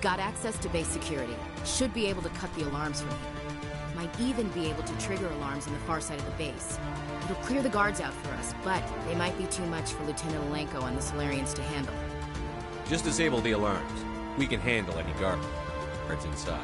Got access to base security. Should be able to cut the alarms from here. Might even be able to trigger alarms on the far side of the base. It'll clear the guards out for us, but they might be too much for Lieutenant Alenko and the Solarians to handle. Just disable the alarms. We can handle any garbage inside.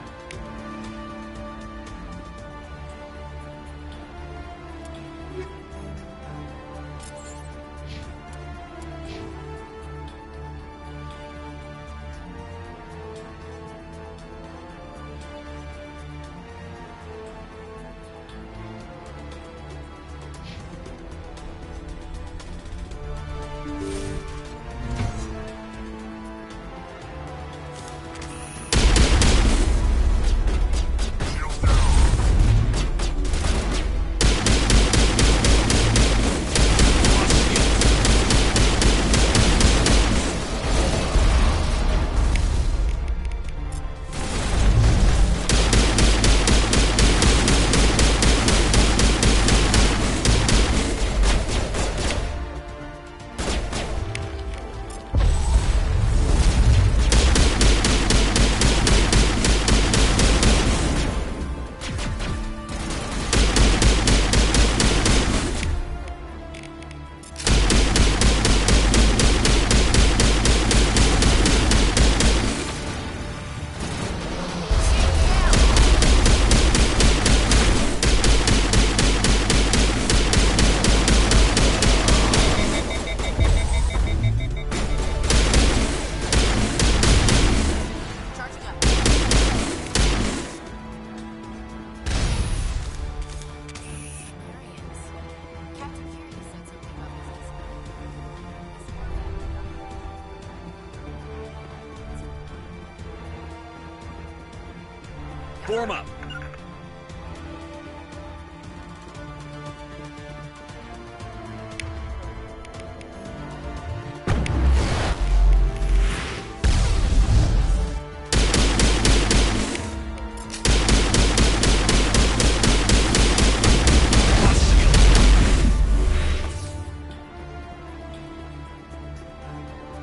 Form up!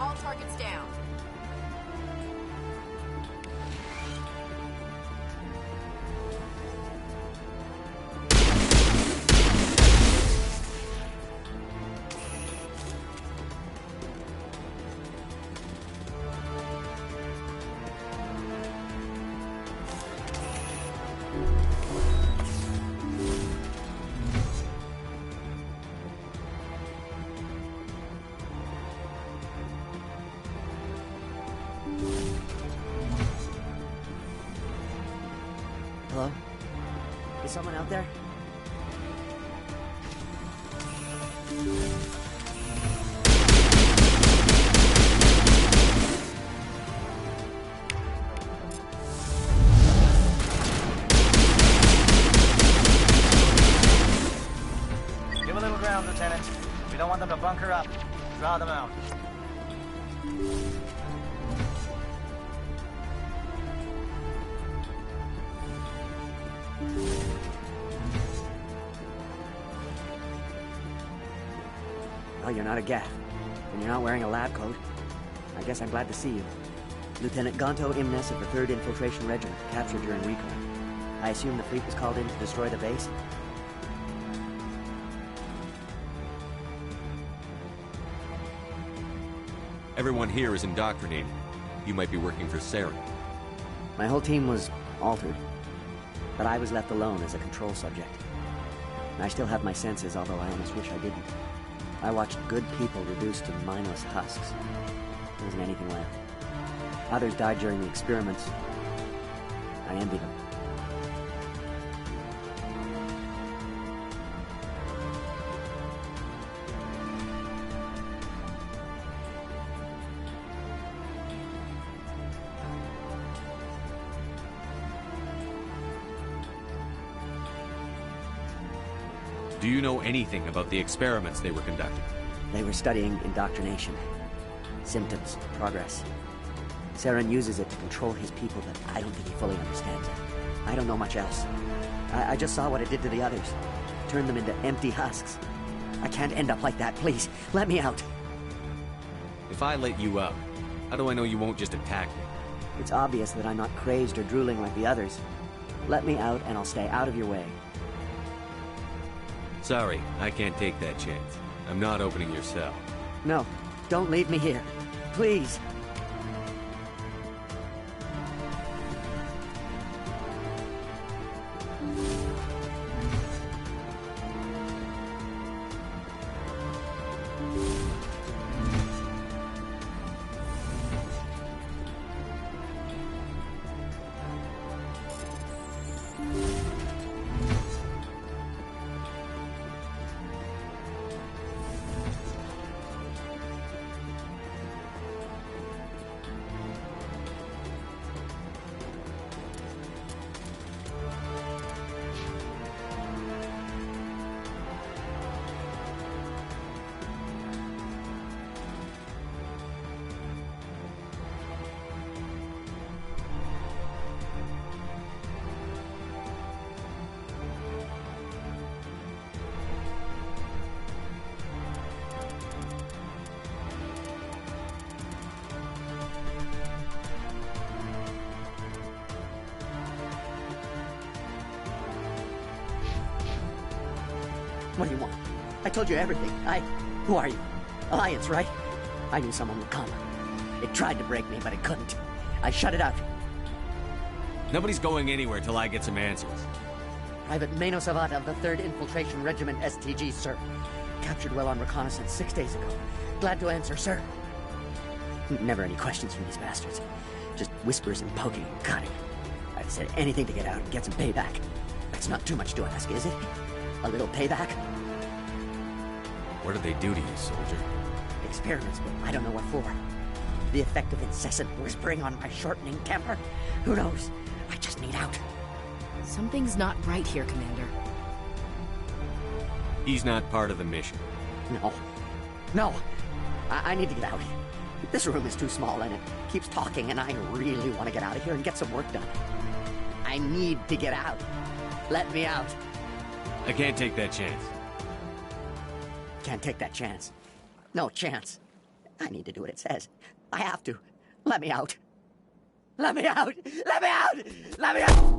All targets down. Hello? Is someone out there? Give a little ground, Lieutenant. We don't want them to bunker up. Draw them out. Oh, you're not a Geth, and you're not wearing a lab coat. I guess I'm glad to see you. Lieutenant Gonto Imnes of the 3rd Infiltration Regiment, captured during recon. I assume the fleet was called in to destroy the base? Everyone here is indoctrinated. You might be working for Saren. My whole team was altered, but I was left alone as a control subject. I still have my senses, although I almost wish I didn't. I watched good people reduced to mindless husks. There wasn't anything left. Others died during the experiments. I envy them. Do you know anything about the experiments they were conducting? They were studying indoctrination. Symptoms, progress. Saren uses it to control his people, but I don't think he fully understands it. I don't know much else. I just saw what it did to the others. Turned them into empty husks. I can't end up like that, please. Let me out. If I let you out, how do I know you won't just attack me? It's obvious that I'm not crazed or drooling like the others. Let me out and I'll stay out of your way. Sorry, I can't take that chance. I'm not opening your cell. No, don't leave me here. Please. What do you want? I told you everything. Who are you? Alliance, right? I knew someone would come. It tried to break me, but it couldn't. I shut it out. Nobody's going anywhere till I get some answers. Private Mano Savat of the 3rd Infiltration Regiment STG, sir. Captured well on reconnaissance 6 days ago. Glad to answer, sir. Never any questions from these bastards. Just whispers and poking and cutting. I've said anything to get out and get some payback. That's not too much to ask, is it? A little payback? What did they do to you, soldier? Experiments, but I don't know what for. The effect of incessant whispering on my shortening temper? Who knows? I just need out. Something's not right here, Commander. He's not part of the mission. No. No! I need to get out. This room is too small and it keeps talking and I really want to get out of here and get some work done. I need to get out. Let me out. I can't take that chance. Can't take that chance. No chance. I need to do what it says. I have to. Let me out. Let me out! Let me out! Let me out!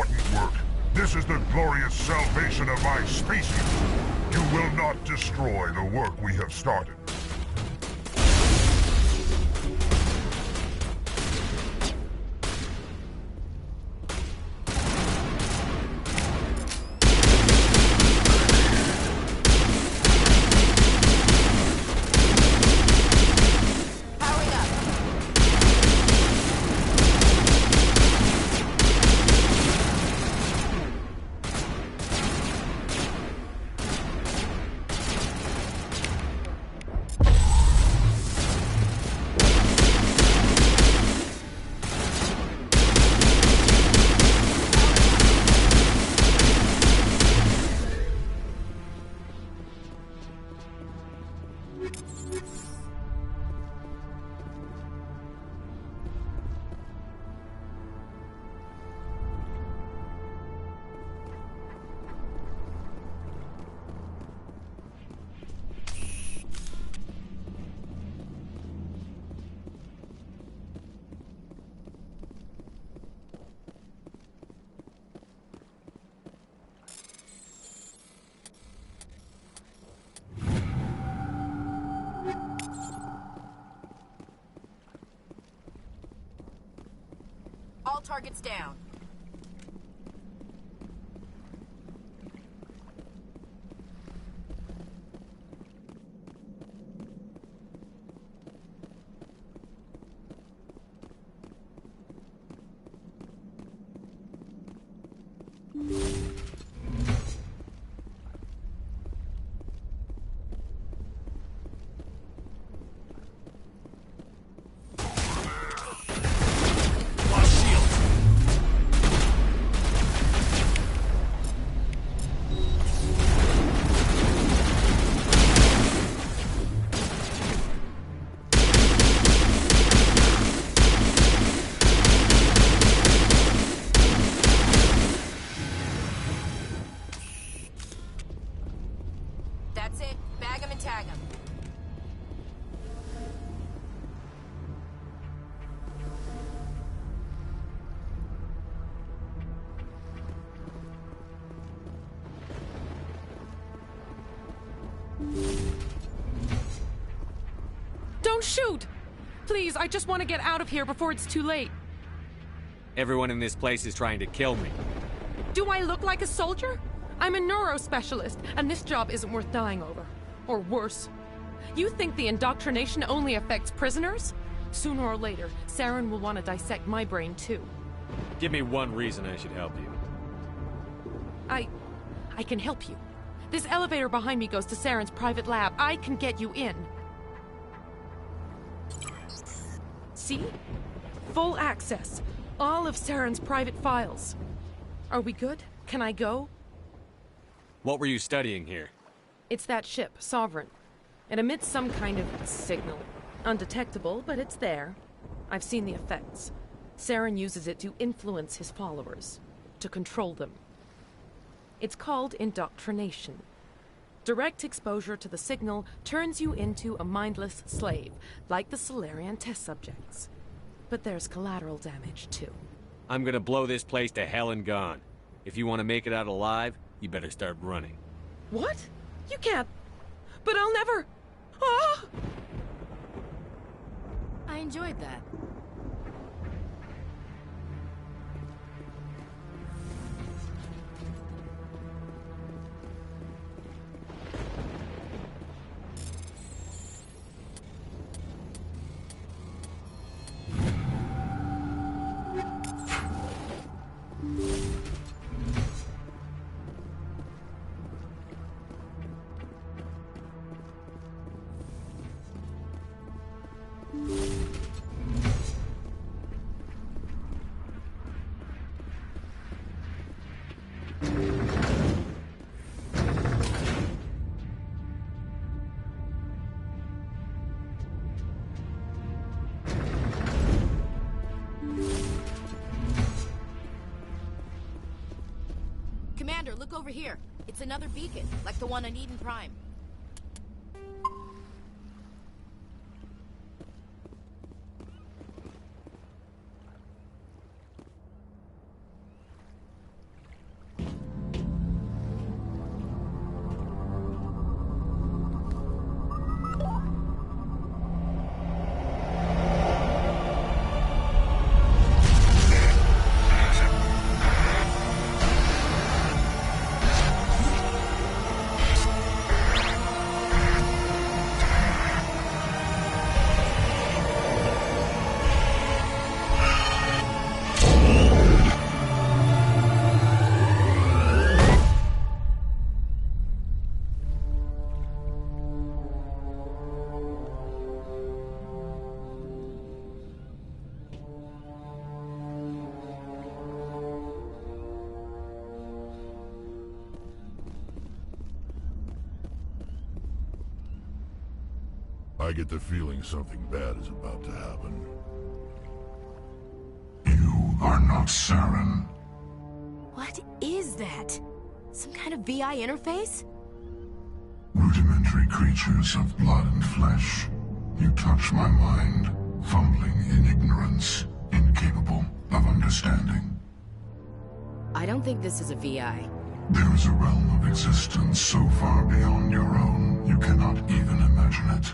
important work. This is the glorious salvation of my species. You will not destroy the work we have started. All targets down. That's it. Bag 'em and tag 'em. Don't shoot! Please, I just want to get out of here before it's too late. Everyone in this place is trying to kill me. Do I look like a soldier? I'm a neurospecialist, and this job isn't worth dying over. Or worse. You think the indoctrination only affects prisoners? Sooner or later, Saren will want to dissect my brain too. Give me one reason I should help you. I can help you. This elevator behind me goes to Saren's private lab. I can get you in. See? Full access. All of Saren's private files. Are we good? Can I go? What were you studying here? It's that ship, Sovereign. It emits some kind of signal. Undetectable, but it's there. I've seen the effects. Saren uses it to influence his followers, to control them. It's called indoctrination. Direct exposure to the signal turns you into a mindless slave, like the Solarian test subjects. But there's collateral damage, too. I'm gonna blow this place to hell and gone. If you want to make it out alive, you better start running. What? You can't. But I'll never. Ah! I enjoyed that. Commander, look over here. It's another beacon, like the one on Eden Prime. I get the feeling something bad is about to happen. You are not Saren. What is that? Some kind of VI interface? Rudimentary creatures of blood and flesh. You touch my mind, fumbling in ignorance, incapable of understanding. I don't think this is a VI. There is a realm of existence so far beyond your own, you cannot even imagine it.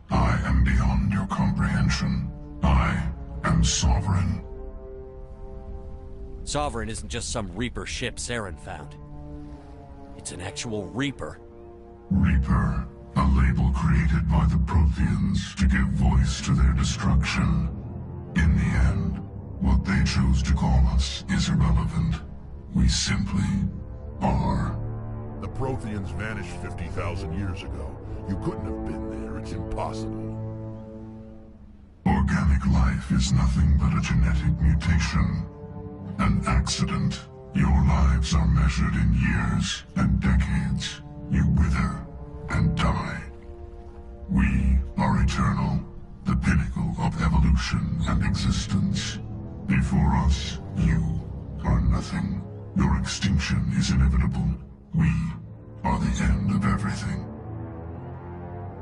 I am beyond your comprehension. I am Sovereign. Sovereign isn't just some Reaper ship Saren found. It's an actual Reaper. Reaper, a label created by the Protheans to give voice to their destruction. In the end, what they chose to call us is irrelevant. We simply are. The Protheans vanished 50,000 years ago. You couldn't have been there. It's impossible. Organic life is nothing but a genetic mutation. An accident. Your lives are measured in years and decades. You wither and die. We are eternal, the pinnacle of evolution and existence. Before us, you are nothing. Your extinction is inevitable. We are the end of everything.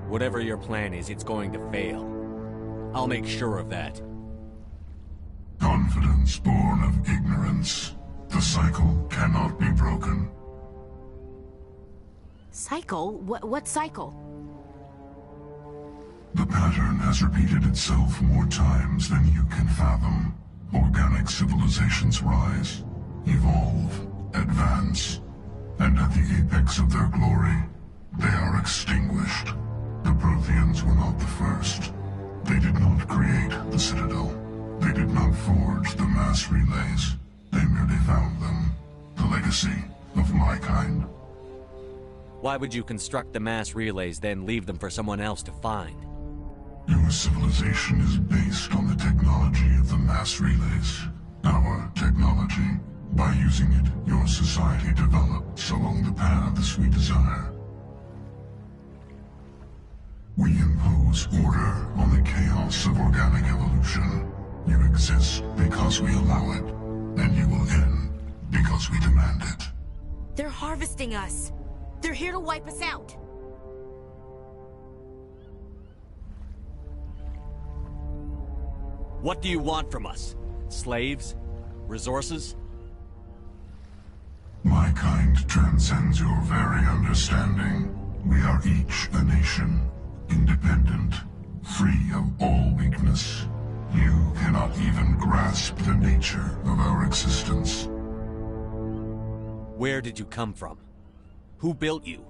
Whatever your plan is, it's going to fail. I'll make sure of that. Confidence born of ignorance. The cycle cannot be broken. Cycle? What cycle? The pattern has repeated itself more times than you can fathom. Organic civilizations rise, evolve, advance, and at the apex of their glory, they are extinguished. The Protheans were not the first. They did not create the Citadel. They did not forge the mass relays. They merely found them. The legacy of my kind. Why would you construct the mass relays, then leave them for someone else to find? Your civilization is based on the technology of the mass relays. Our technology. By using it, your society develops along the paths we desire. We impose order on the chaos of organic evolution. You exist because we allow it, and you will end because we demand it. They're harvesting us. They're here to wipe us out. What do you want from us? Slaves? Resources? My kind transcends your very understanding. We are each a nation, independent, free of all weakness. You cannot even grasp the nature of our existence. Where did you come from? Who built you?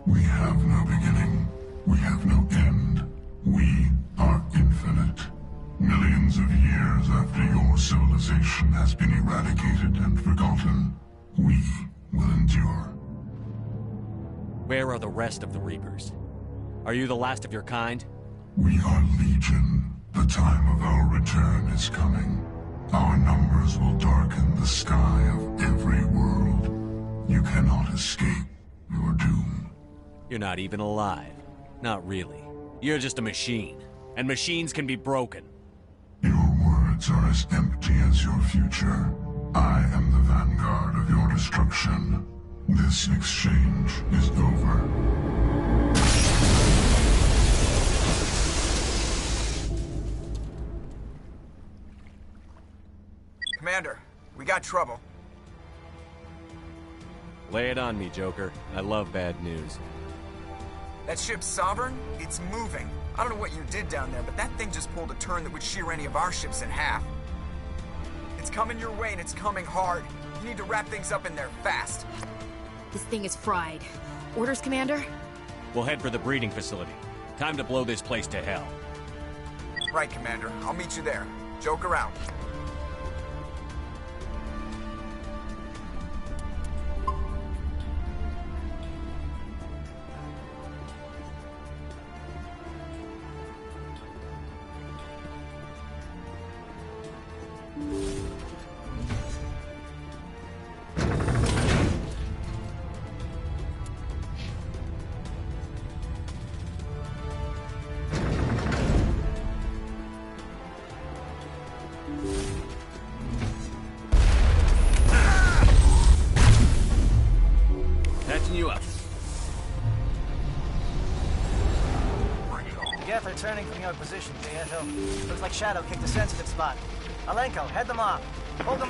We have no beginning. We have no end. We are infinite. Millions of years after your civilization has been eradicated and forgotten, we will endure. Where are the rest of the Reapers? Are you the last of your kind? We are Legion. The time of our return is coming. Our numbers will darken the sky of every world. You cannot escape your doom. You're not even alive. Not really. You're just a machine. And machines can be broken. Your words are as empty as your future. I am the vanguard of your destruction. This exchange is over. Commander, we got trouble. Lay it on me, Joker. I love bad news. That ship's Sovereign? It's moving. I don't know what you did down there, but that thing just pulled a turn that would shear any of our ships in half. It's coming your way, and it's coming hard. You need to wrap things up in there fast. This thing is fried. Orders, Commander? We'll head for the breeding facility. Time to blow this place to hell. Right, Commander. I'll meet you there. Joke around. Patching you up. You get they're turning from your position, do you? Though looks like Shadow kicked a sensitive spot. Alenko, head them off. Hold them.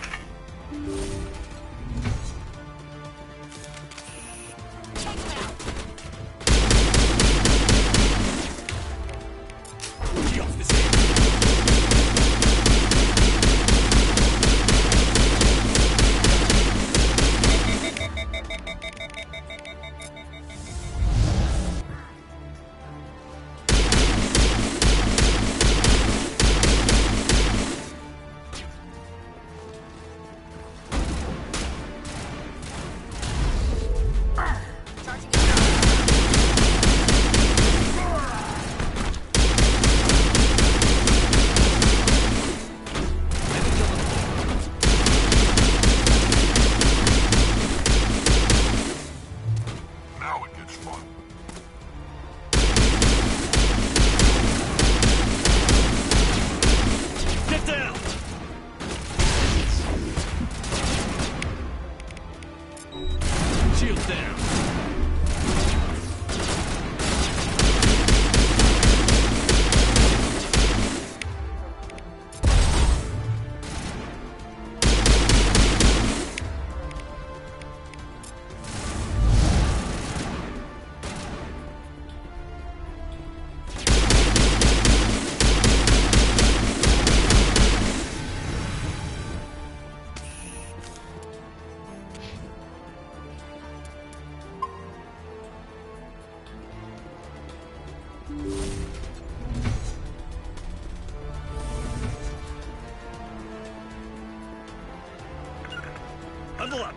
Huddle up.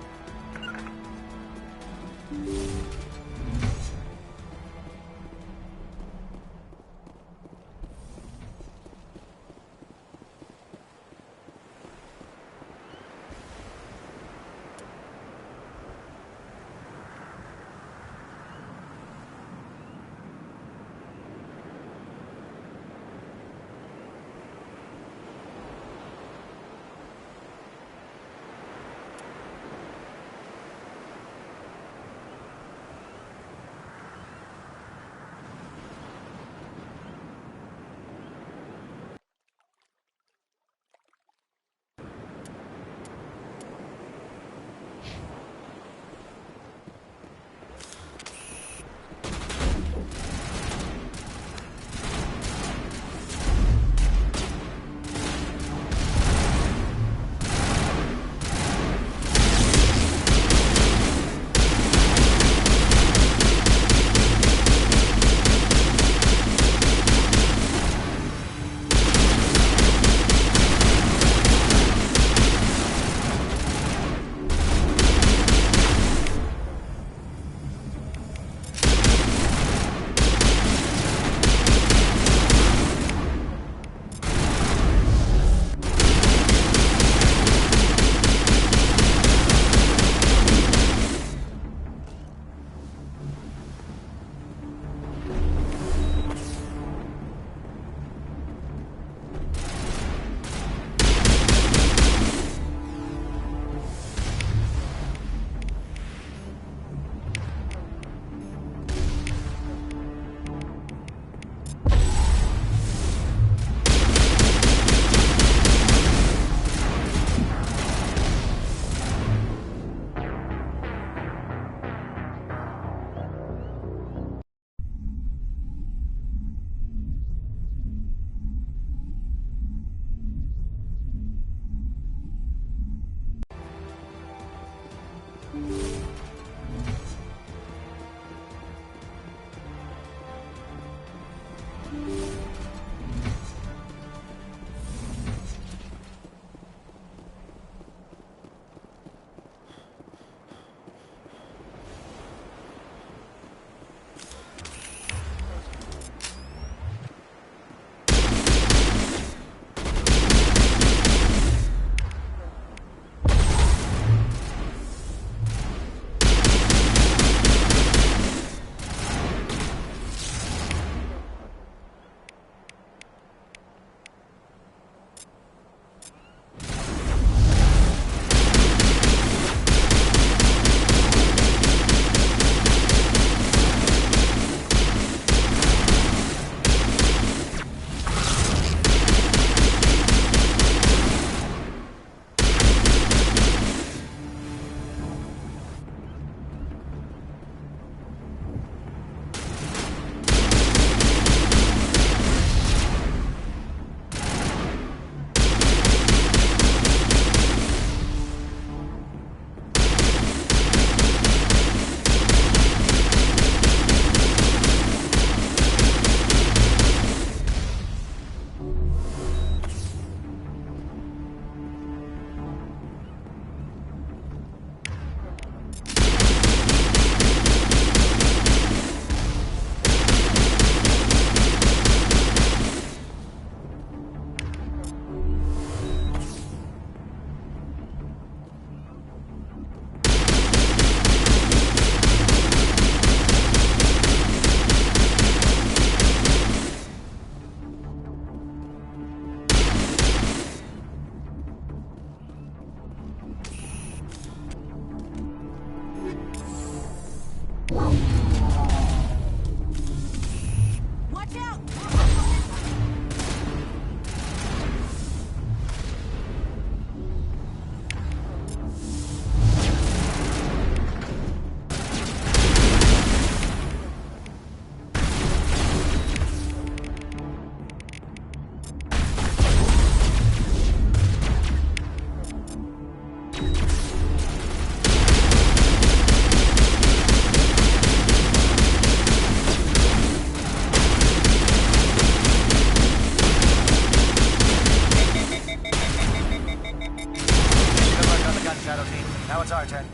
Now it's our turn.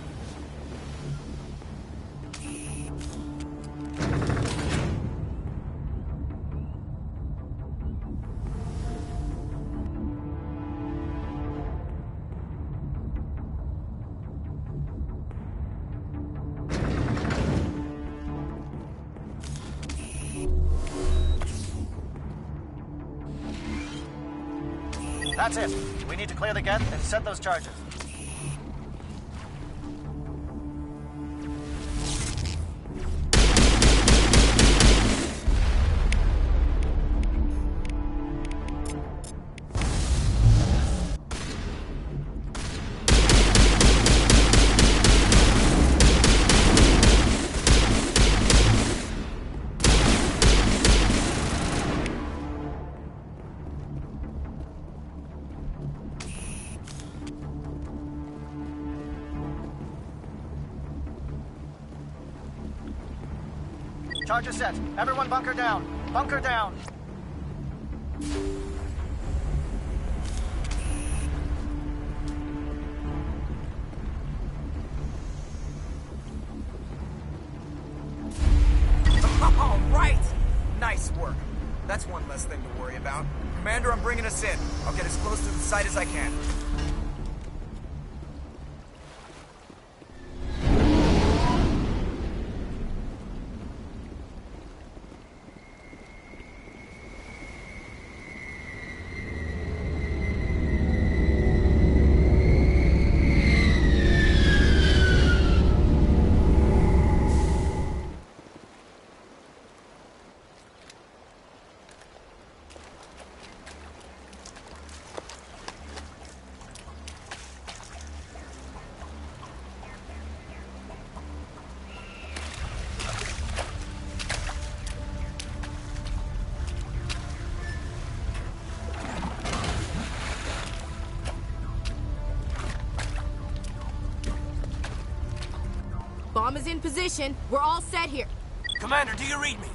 That's it. We need to clear the gate and set those charges. Charges set. Everyone bunker down. Bunker down. All right! Nice work. That's one less thing to worry about. Commander, I'm bringing us in. I'll get as close to the site as I can. Bomb is in position. We're all set here. Commander, do you read me?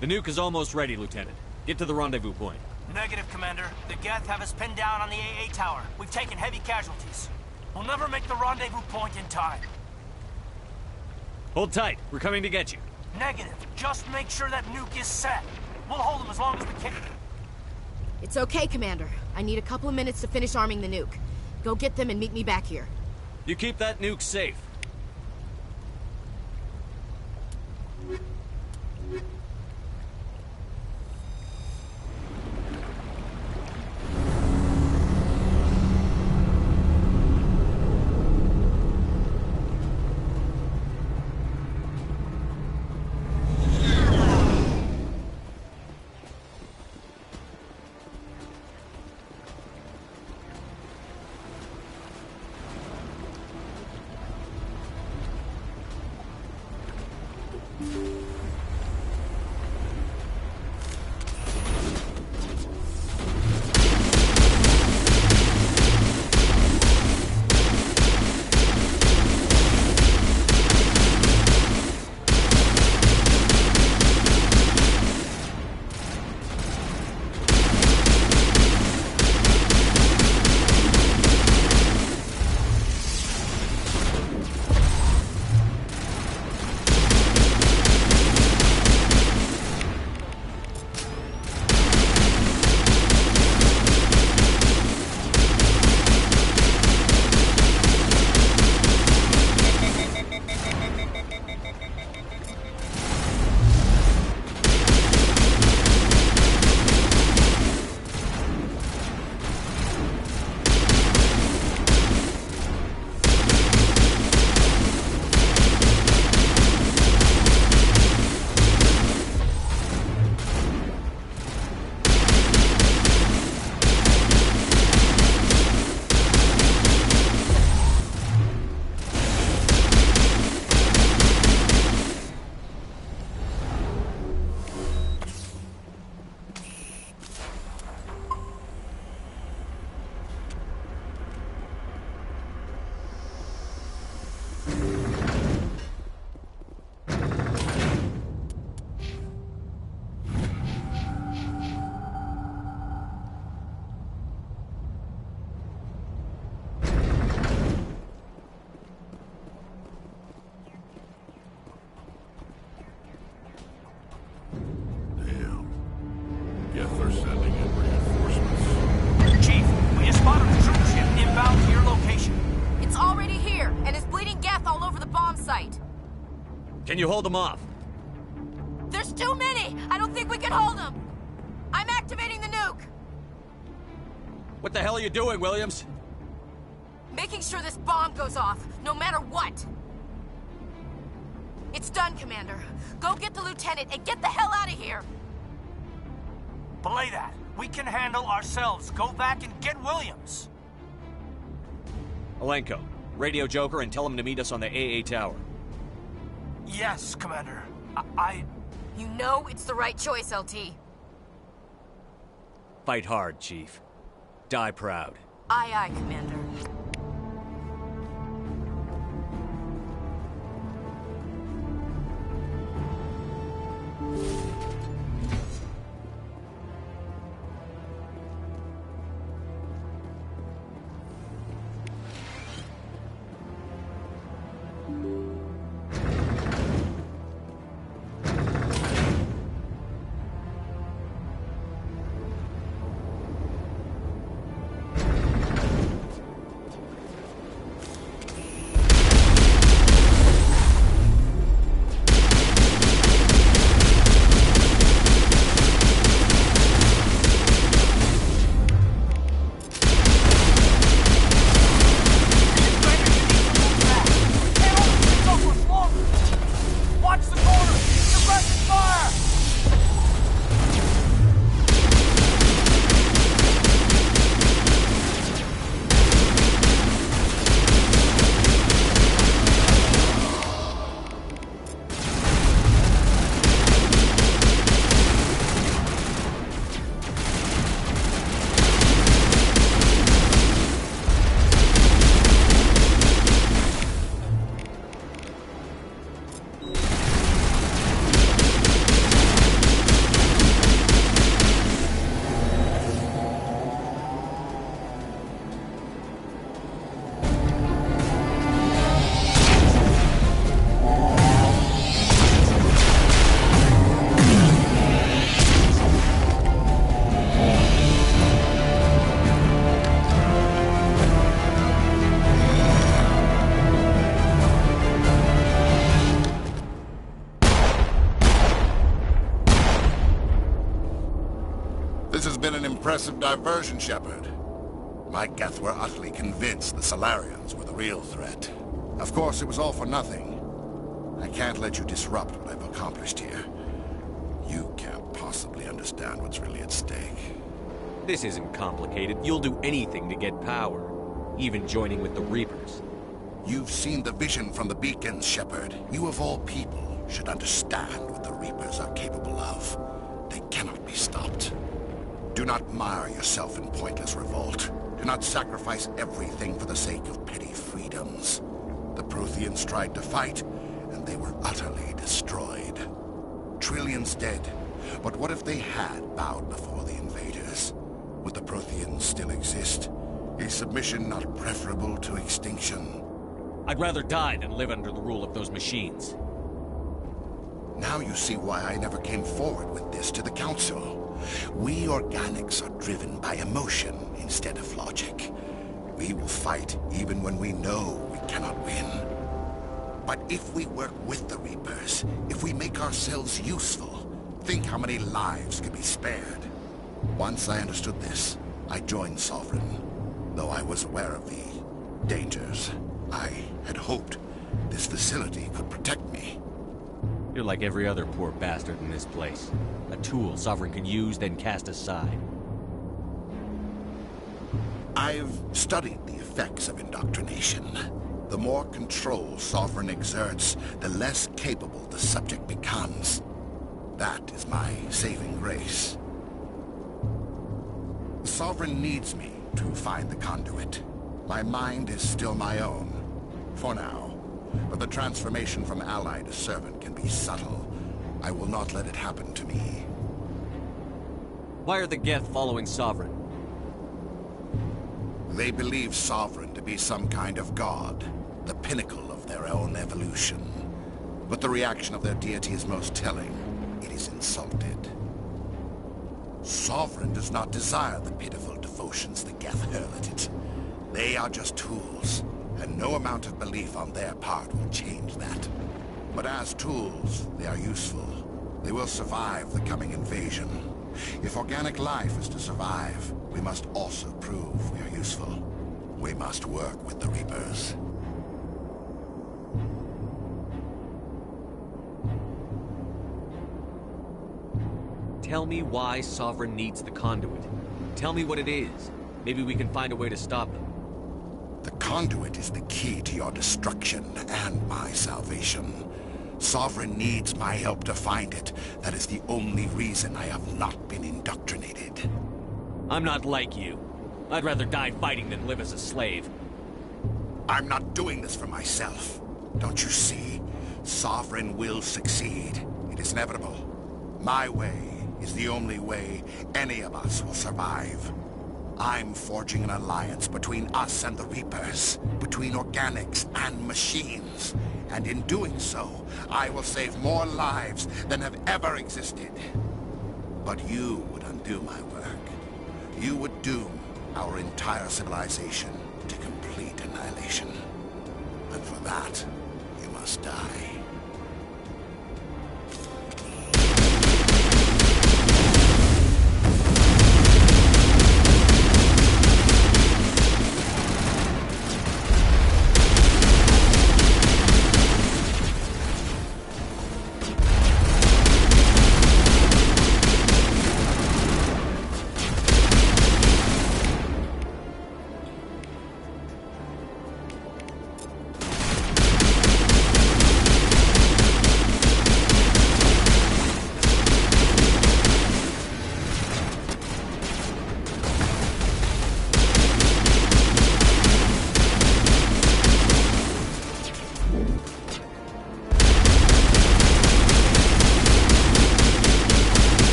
The nuke is almost ready, Lieutenant. Get to the rendezvous point. Negative, Commander. The Geth have us pinned down on the AA tower. We've taken heavy casualties. We'll never make the rendezvous point in time. Hold tight. We're coming to get you. Negative. Just make sure that nuke is set. We'll hold them as long as we can. It's okay, Commander. I need a couple of minutes to finish arming the nuke. Go get them and meet me back here. You keep that nuke safe. Can you hold them off? There's too many! I don't think we can hold them! I'm activating the nuke! What the hell are you doing, Williams? Making sure this bomb goes off, no matter what! It's done, Commander. Go get the lieutenant and get the hell out of here! Belay that. We can handle ourselves. Go back and get Williams. Alenko, radio Joker and tell him to meet us on the AA tower. Yes, Commander. You know it's the right choice, LT. Fight hard, Chief. Die proud. Aye, aye, Commander. This has been an impressive diversion, Shepard. My Geth were utterly convinced the Solarians were the real threat. Of course, it was all for nothing. I can't let you disrupt what I've accomplished here. You can't possibly understand what's really at stake. This isn't complicated. You'll do anything to get power, even joining with the Reapers. You've seen the vision from the beacons, Shepard. You of all people should understand what the Reapers are capable of. They cannot be stopped. Do not mire yourself in pointless revolt. Do not sacrifice everything for the sake of petty freedoms. The Protheans tried to fight, and they were utterly destroyed. Trillions dead, but what if they had bowed before the invaders? Would the Protheans still exist? Is submission not preferable to extinction? I'd rather die than live under the rule of those machines. Now you see why I never came forward with this to the Council. We organics are driven by emotion instead of logic. We will fight even when we know we cannot win. But if we work with the Reapers, if we make ourselves useful, think how many lives could be spared. Once I understood this, I joined Sovereign, though I was aware of the dangers. I had hoped this facility could protect me. You're like every other poor bastard in this place. A tool Sovereign can use, then cast aside. I've studied the effects of indoctrination. The more control Sovereign exerts, the less capable the subject becomes. That is my saving grace. Sovereign needs me to find the conduit. My mind is still my own, for now. But the transformation from ally to servant can be subtle. I will not let it happen to me. Why are the Geth following Sovereign? They believe Sovereign to be some kind of god, the pinnacle of their own evolution. But the reaction of their deity is most telling. It is insulted. Sovereign does not desire the pitiful devotions the Geth hurl at it. They are just tools, and no amount of belief on their part will change that. But as tools, they are useful. They will survive the coming invasion. If organic life is to survive, we must also prove we are useful. We must work with the Reapers. Tell me why Sovereign needs the conduit. Tell me what it is. Maybe we can find a way to stop them. The conduit is the key to your destruction and my salvation. Sovereign needs my help to find it. That is the only reason I have not been indoctrinated. I'm not like you. I'd rather die fighting than live as a slave. I'm not doing this for myself. Don't you see? Sovereign will succeed. It is inevitable. My way is the only way any of us will survive. I'm forging an alliance between us and the Reapers, between organics and machines. And in doing so, I will save more lives than have ever existed. But you would undo my work. You would doom our entire civilization to complete annihilation. And for that, you must die.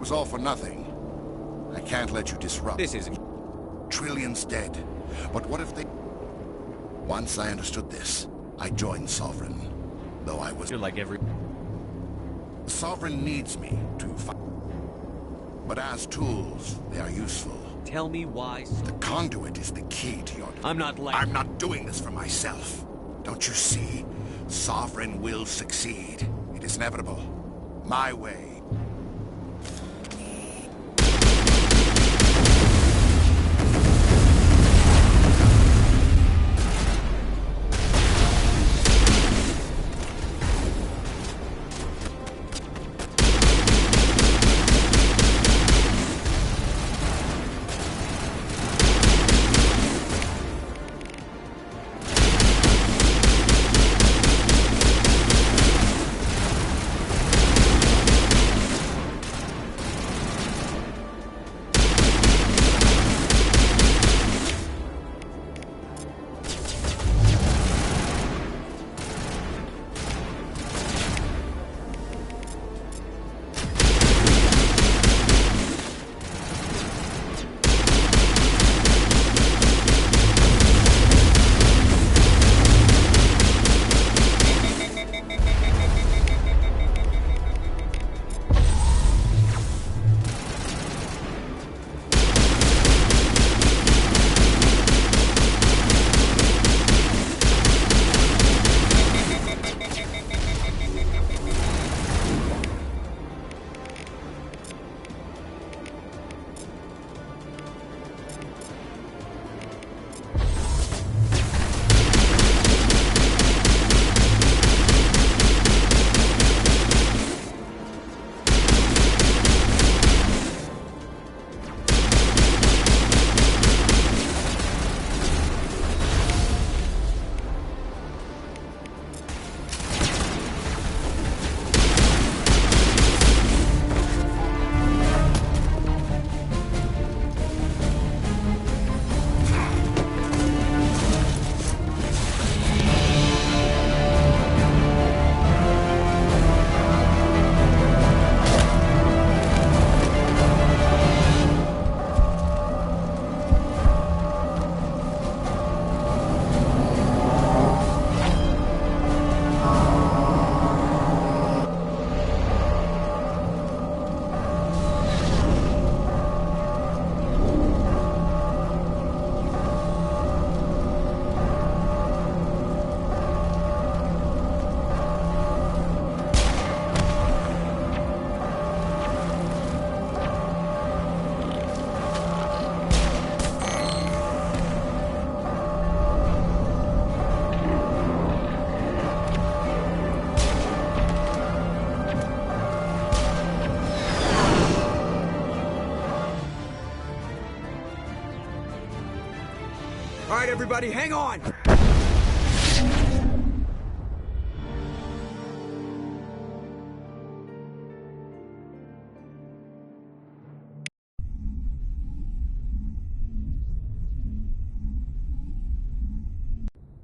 was all for nothing. I can't let you disrupt. This isn't... Trillions dead. But what if they... Once I understood this, I joined Sovereign. Though I was... You're like every... Sovereign needs me to fight. But as tools, they are useful. Tell me why... The conduit is the key to your... I'm not like... I'm not doing this for myself. Don't you see? Sovereign will succeed. It is inevitable. My way. All right, everybody, hang on!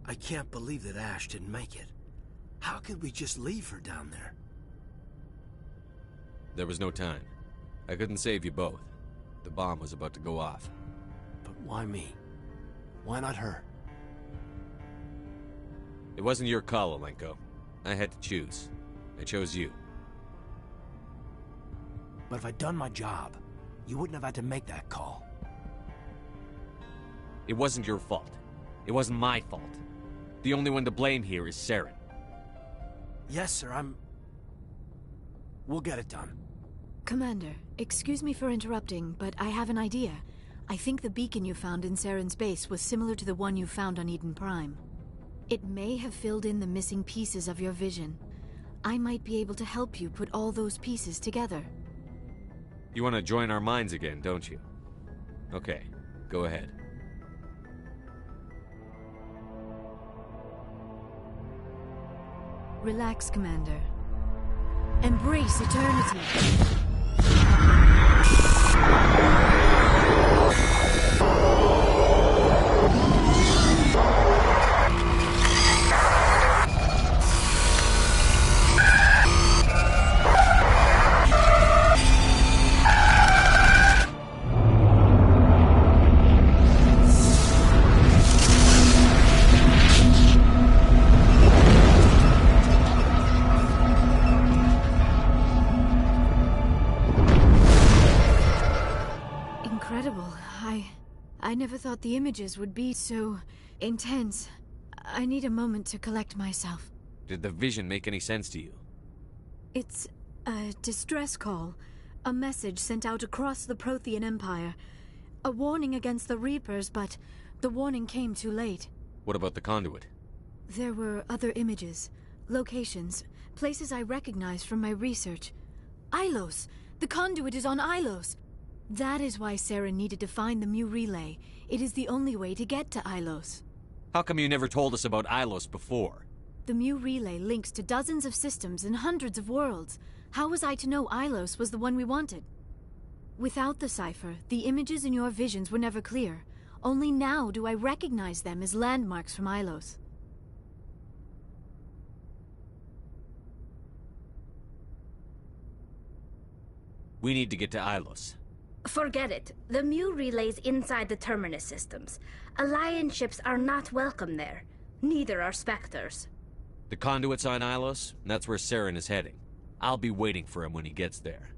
I can't believe that Ash didn't make it. How could we just leave her down there? There was no time. I couldn't save you both. The bomb was about to go off. But why me? Why not her? It wasn't your call, Alenko. I had to choose. I chose you. But if I'd done my job, you wouldn't have had to make that call. It wasn't your fault. It wasn't my fault. The only one to blame here is Saren. Yes, sir, We'll get it done. Commander, excuse me for interrupting, but I have an idea. I think the beacon you found in Saren's base was similar to the one you found on Eden Prime. It may have filled in the missing pieces of your vision. I might be able to help you put all those pieces together. You want to join our minds again, don't you? Okay, go ahead. Relax, Commander. Embrace eternity. incredible. I never thought the images would be so intense. I need a moment to collect myself. Did the vision make any sense to you? It's a distress call. A message sent out across the Prothean Empire. A warning against the Reapers, but the warning came too late. What about the conduit? There were other images, locations, places I recognized from my research. Ilos! The conduit is on Ilos! That is why Saren needed to find the Mu relay. It is the only way to get to Ilos. How come you never told us about Ilos before? The Mu relay links to dozens of systems and hundreds of worlds. How was I to know Ilos was the one we wanted? Without the cipher, the images in your visions were never clear. Only now do I recognize them as landmarks from Ilos. We need to get to Ilos. Forget it. The Mu relay's inside the Terminus systems. Alliance ships are not welcome there. Neither are Spectres. The conduit's on Ilos, and that's where Saren is heading. I'll be waiting for him when he gets there.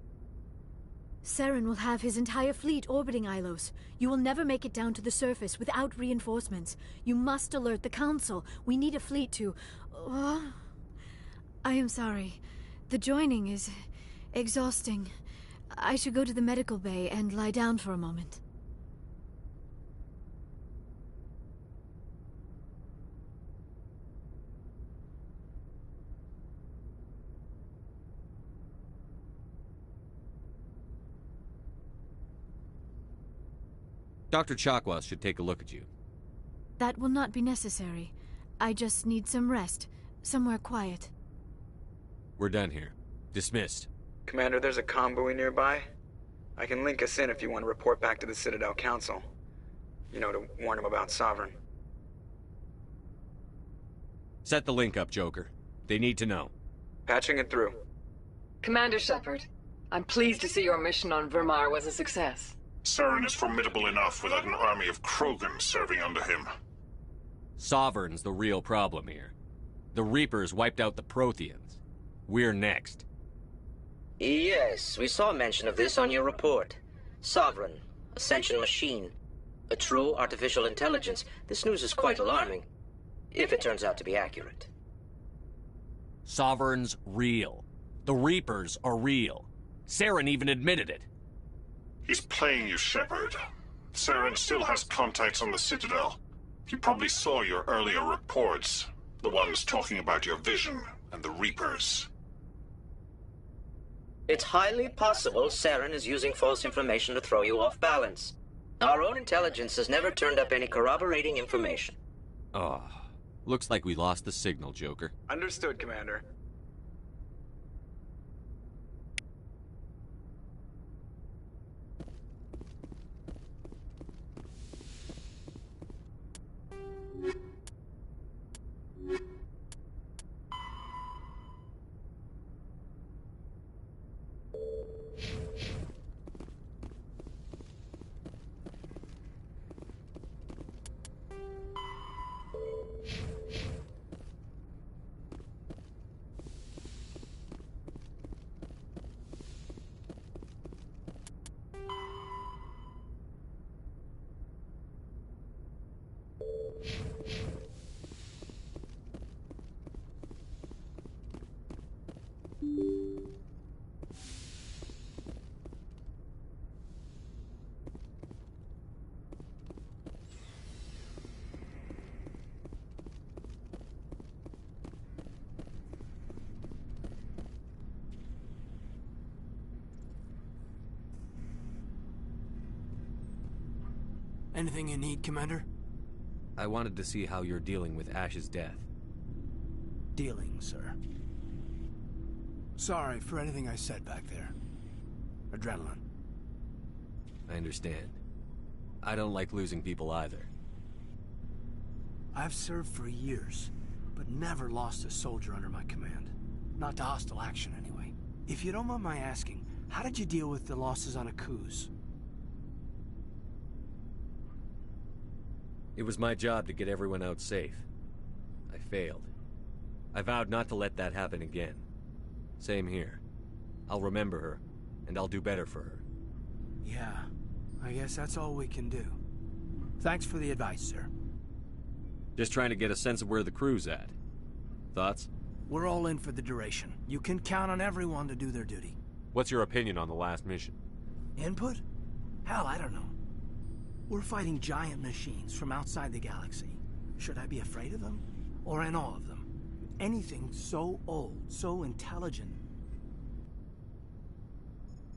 Saren will have his entire fleet orbiting Ilos. You will never make it down to the surface without reinforcements. You must alert the Council. We need a fleet to... I am sorry. The joining is exhausting. I should go to the medical bay and lie down for a moment. Dr. Chakwas should take a look at you. That will not be necessary. I just need some rest. Somewhere quiet. We're done here. Dismissed. Commander, there's a convoy nearby. I can link us in if you want to report back to the Citadel Council. You know, to warn them about Sovereign. Set the link up, Joker. They need to know. Patching it through. Commander Shepard, I'm pleased to see your mission on Vermar was a success. Saren is formidable enough without an army of Krogan serving under him. Sovereign's the real problem here. The Reapers wiped out the Protheans. We're next. Yes, we saw mention of this on your report. Sovereign, Ascension machine, a true artificial intelligence. This news is quite alarming, if it turns out to be accurate. Sovereign's real. The Reapers are real. Saren even admitted it. He's playing you, Shepard. Saren still has contacts on the Citadel. He probably saw your earlier reports, the ones talking about your vision and the Reapers. It's highly possible Saren is using false information to throw you off balance. Our own intelligence has never turned up any corroborating information. Oh, looks like we lost the signal, Joker. Understood, Commander. Anything you need, Commander? I wanted to see how you're dealing with Ash's death. Dealing, sir. Sorry for anything I said back there. Adrenaline. I understand. I don't like losing people either. I've served for years, but never lost a soldier under my command. Not to hostile action, anyway. If you don't mind my asking, how did you deal with the losses on Akuz? It was my job to get everyone out safe. I failed. I vowed not to let that happen again. Same here. I'll remember her, and I'll do better for her. Yeah, I guess that's all we can do. Thanks for the advice, sir. Just trying to get a sense of where the crew's at. Thoughts? We're all in for the duration. You can count on everyone to do their duty. What's your opinion on the last mission? Input? Hell, I don't know. We're fighting giant machines from outside the galaxy. Should I be afraid of them? Or in awe of them? Anything so old, so intelligent.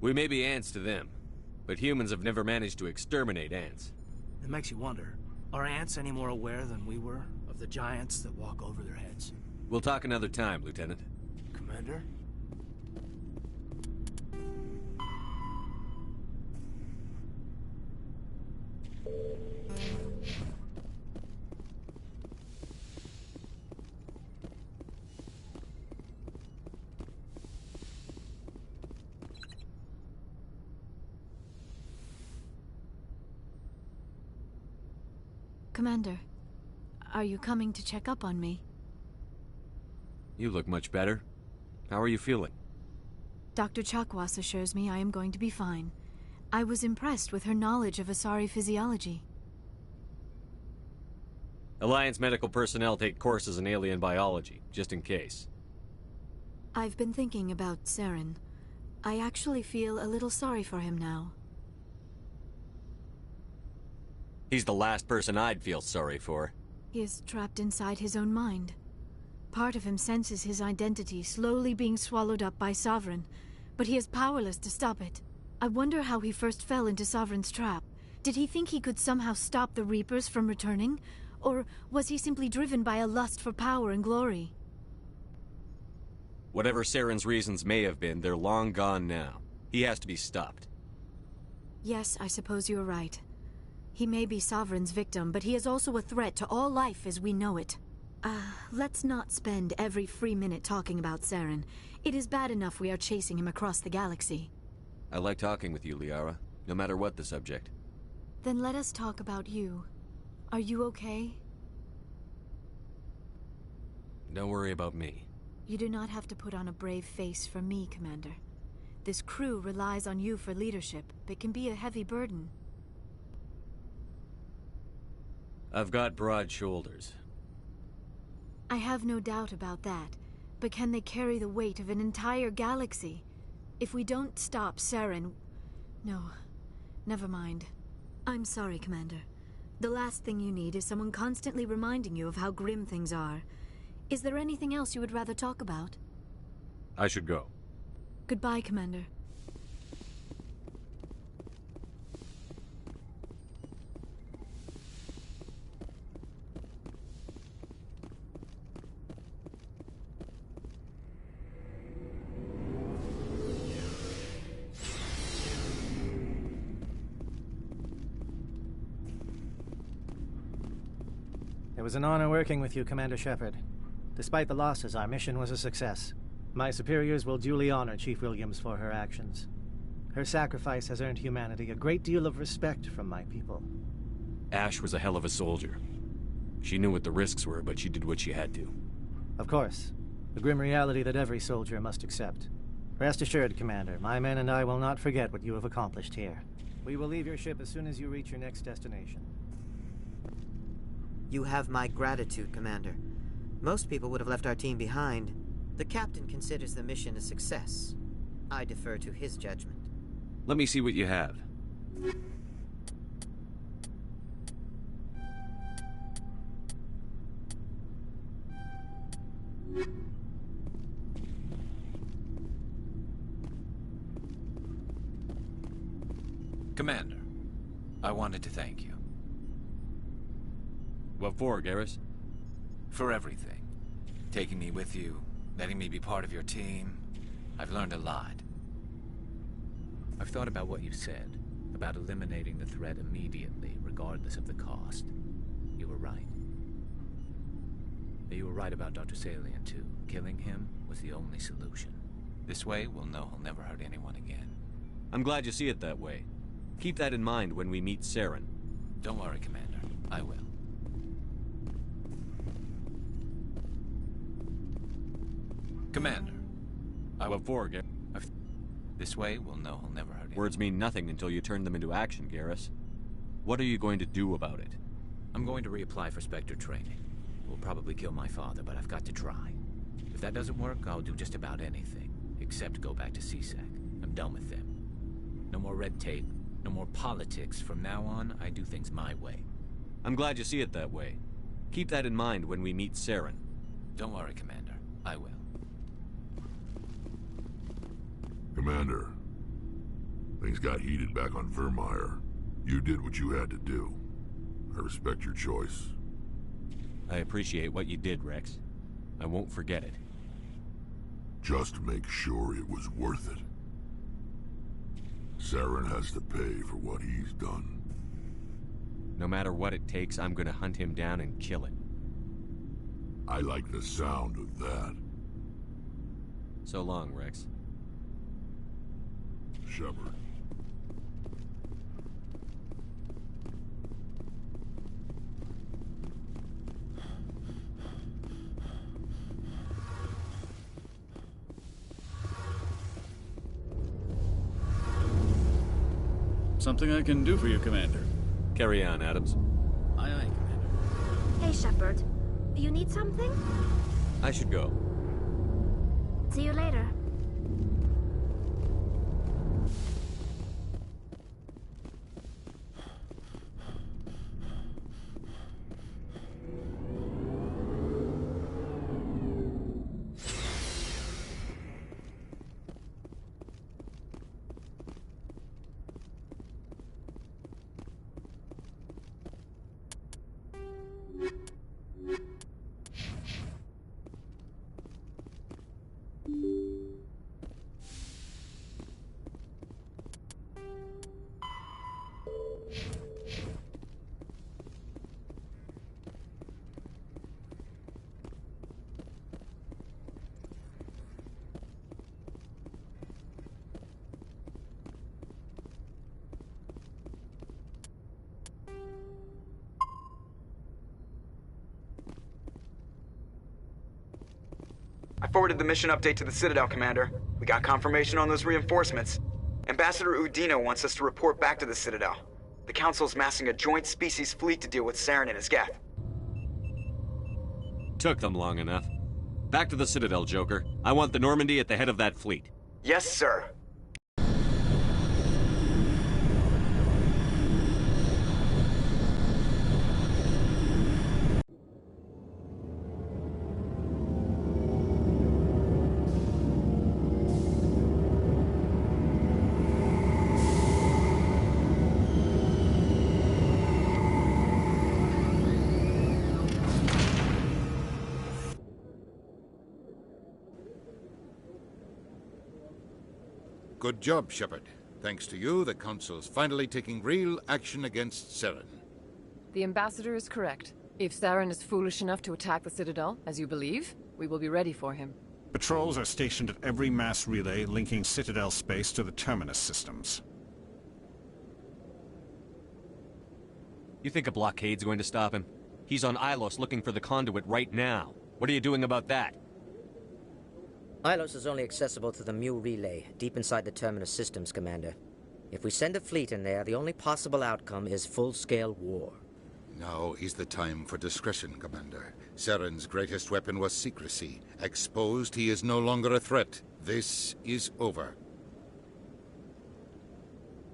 We may be ants to them, but humans have never managed to exterminate ants. It makes you wonder, are ants any more aware than we were of the giants that walk over their heads? We'll talk another time, Lieutenant. Commander? Commander, are you coming to check up on me? You look much better. How are you feeling? Dr. Chakwas assures me I am going to be fine. I was impressed with her knowledge of Asari physiology. Alliance medical personnel take courses in alien biology, just in case. I've been thinking about Saren. I actually feel a little sorry for him now. He's the last person I'd feel sorry for. He is trapped inside his own mind. Part of him senses his identity slowly being swallowed up by Sovereign, but he is powerless to stop it. I wonder how he first fell into Sovereign's trap. Did he think he could somehow stop the Reapers from returning? Or was he simply driven by a lust for power and glory? Whatever Saren's reasons may have been, they're long gone now. He has to be stopped. Yes, I suppose you're right. He may be Sovereign's victim, but he is also a threat to all life as we know it. Let's not spend every free minute talking about Saren. It is bad enough we are chasing him across the galaxy. I like talking with you, Liara, no matter what the subject. Then let us talk about you. Are you okay? Don't worry about me. You do not have to put on a brave face for me, Commander. This crew relies on you for leadership. It can be a heavy burden. I've got broad shoulders. I have no doubt about that. But can they carry the weight of an entire galaxy? If we don't stop Saren... No. Never mind. I'm sorry, Commander. The last thing you need is someone constantly reminding you of how grim things are. Is there anything else you would rather talk about? I should go. Goodbye, Commander. It was an honor working with you, Commander Shepard. Despite the losses, our mission was a success. My superiors will duly honor Chief Williams for her actions. Her sacrifice has earned humanity a great deal of respect from my people. Ash was a hell of a soldier. She knew what the risks were, but she did what she had to. Of course. The grim reality that every soldier must accept. Rest assured, Commander, my men and I will not forget what you have accomplished here. We will leave your ship as soon as you reach your next destination. You have my gratitude, Commander. Most people would have left our team behind. The captain considers the mission a success. I defer to his judgment. Let me see what you have. Commander, I wanted to thank you. What for, Garrus? For everything. Taking me with you, letting me be part of your team. I've learned a lot. I've thought about what you said, about eliminating the threat immediately, regardless of the cost. You were right. You were right about Dr. Salian, too. Killing him was the only solution. This way, we'll know he'll never hurt anyone again. I'm glad you see it that way. Keep that in mind when we meet Saren. Don't worry, Commander. I will. Commander. What for, This way, we'll know he'll never hurt anyone. Words mean nothing until you turn them into action, Garrus. What are you going to do about it? I'm going to reapply for Spectre training. It will probably kill my father, but I've got to try. If that doesn't work, I'll do just about anything, except go back to CSAC. I'm done with them. No more red tape, no more politics. From now on, I do things my way. I'm glad you see it that way. Keep that in mind when we meet Saren. Don't worry, Commander. I will. Commander, things got heated back on Vermeer. You did what you had to do. I respect your choice. I appreciate what you did, Rex. I won't forget it. Just make sure it was worth it. Saren has to pay for what he's done. No matter what it takes, I'm gonna hunt him down and kill him. I like the sound of that. So long, Rex. Shepard. Something I can do for you, Commander. Carry on, Adams. Aye, aye, Commander. Hey, Shepard. You need something? I should go. See you later. I forwarded the mission update to the Citadel, Commander. We got confirmation on those reinforcements. Ambassador Udina wants us to report back to the Citadel. The Council's massing a joint species fleet to deal with Saren and his geth. Took them long enough. Back to the Citadel, Joker. I want the Normandy at the head of that fleet. Yes, sir. Good job, Shepard. Thanks to you, the Council's finally taking real action against Saren. The Ambassador is correct. If Saren is foolish enough to attack the Citadel, as you believe, we will be ready for him. Patrols are stationed at every mass relay linking Citadel space to the Terminus systems. You think a blockade's going to stop him? He's on Ilos looking for the conduit right now. What are you doing about that? Ilos is only accessible to the Mu relay, deep inside the Terminus systems, Commander. If we send a fleet in there, the only possible outcome is full-scale war. Now is the time for discretion, Commander. Saren's greatest weapon was secrecy. Exposed, he is no longer a threat. This is over.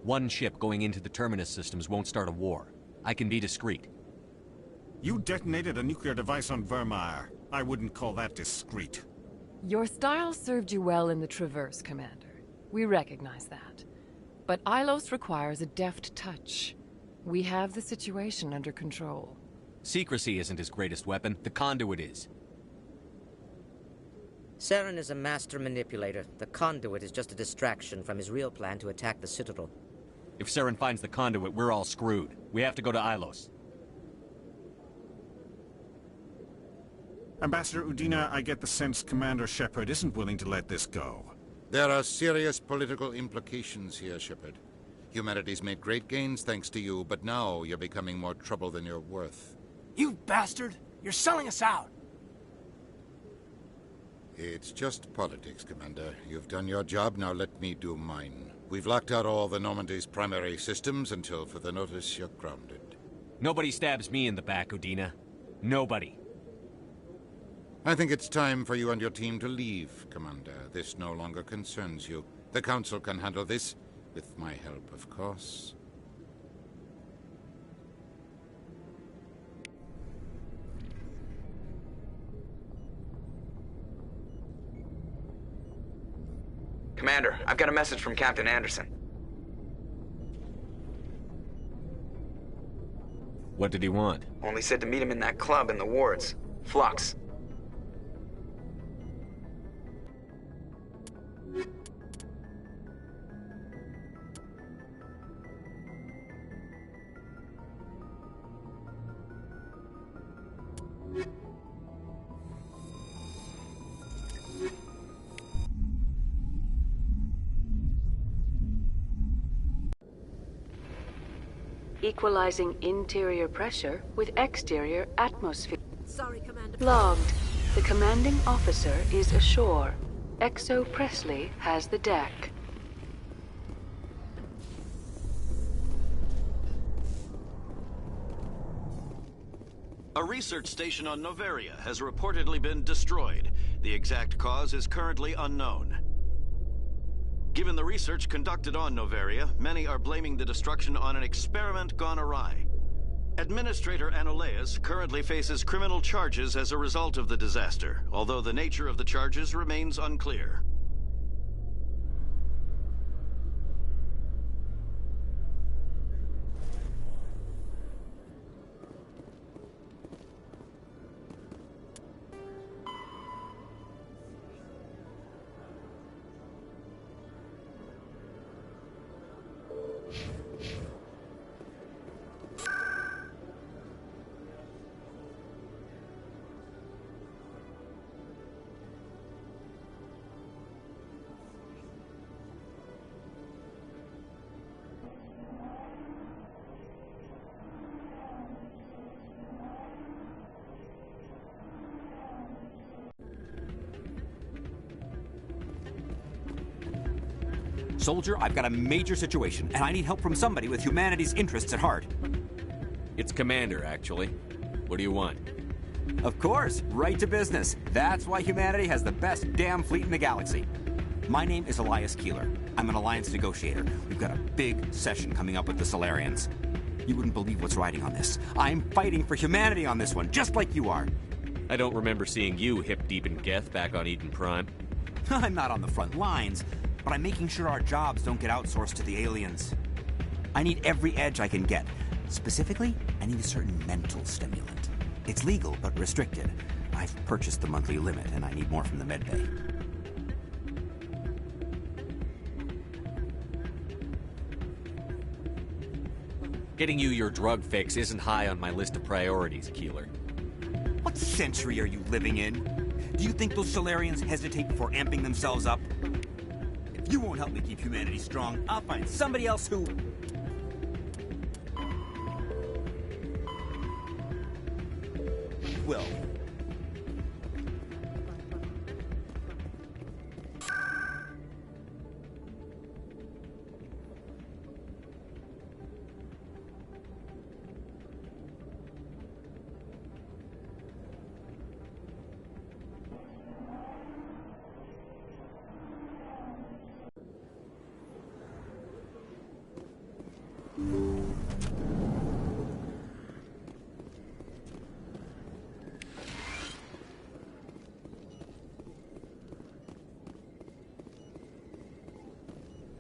One ship going into the Terminus systems won't start a war. I can be discreet. You detonated a nuclear device on Vermeer. I wouldn't call that discreet. Your style served you well in the Traverse, Commander. We recognize that. But Ilos requires a deft touch. We have the situation under control. Secrecy isn't his greatest weapon. The conduit is. Saren is a master manipulator. The conduit is just a distraction from his real plan to attack the Citadel. If Saren finds the conduit, we're all screwed. We have to go to Ilos. Ambassador Udina, I get the sense Commander Shepard isn't willing to let this go. There are serious political implications here, Shepard. Humanity's made great gains thanks to you, but now you're becoming more trouble than you're worth. You bastard! You're selling us out! It's just politics, Commander. You've done your job, now let me do mine. We've locked out all the Normandy's primary systems until further notice you're grounded. Nobody stabs me in the back, Udina. Nobody. I think it's time for you and your team to leave, Commander. This no longer concerns you. The Council can handle this, with my help, of course. Commander, I've got a message from Captain Anderson. What did he want? Only said to meet him in that club in the wards. Flux. Equalizing interior pressure with exterior atmosphere. Sorry, Commander. Logged. The commanding officer is ashore. Exo Presley has the deck. A research station on Noveria has reportedly been destroyed. The exact cause is currently unknown. Given the research conducted on Noveria, many are blaming the destruction on an experiment gone awry. Administrator Anoleus currently faces criminal charges as a result of the disaster, although the nature of the charges remains unclear. Soldier, I've got a major situation, and I need help from somebody with humanity's interests at heart. It's Commander, actually. What do you want? Of course, right to business. That's why humanity has the best damn fleet in the galaxy. My name is Elias Keeler. I'm an alliance negotiator. We've got a big session coming up with the Solarians. You wouldn't believe what's riding on this. I'm fighting for humanity on this one, just like you are. I don't remember seeing you hip-deep in Geth back on Eden Prime. I'm not on the front lines, but I'm making sure our jobs don't get outsourced to the aliens. I need every edge I can get. Specifically, I need a certain mental stimulant. It's legal, but restricted. I've purchased the monthly limit, and I need more from the medbay. Getting you your drug fix isn't high on my list of priorities, Keeler. What century are you living in? Do you think those Solarians hesitate before amping themselves up? If you won't help me keep humanity strong, I'll find somebody else who... will.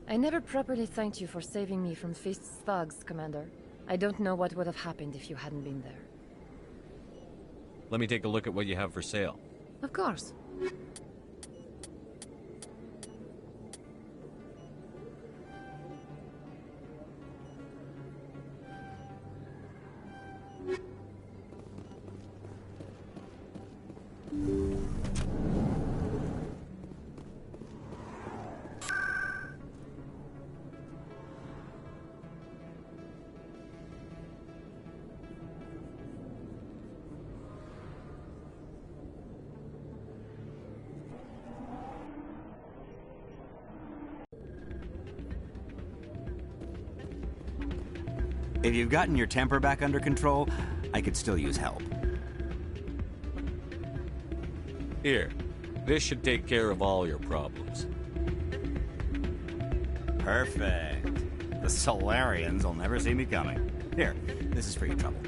I never properly thanked you for saving me from Feast's thugs, Commander. I don't know what would have happened if you hadn't been there. Let me take a look at what you have for sale. Of course. If you've gotten your temper back under control, I could still use help. Here, this should take care of all your problems. Perfect. The Solarians will never see me coming. Here, this is for your trouble.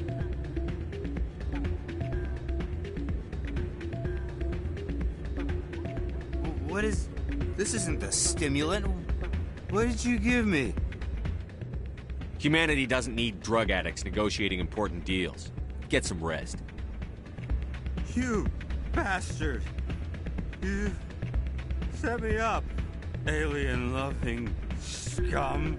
What is... This isn't the stimulant. What did you give me? Humanity doesn't need drug addicts negotiating important deals. Get some rest. You bastard! You set me up, alien-loving scum.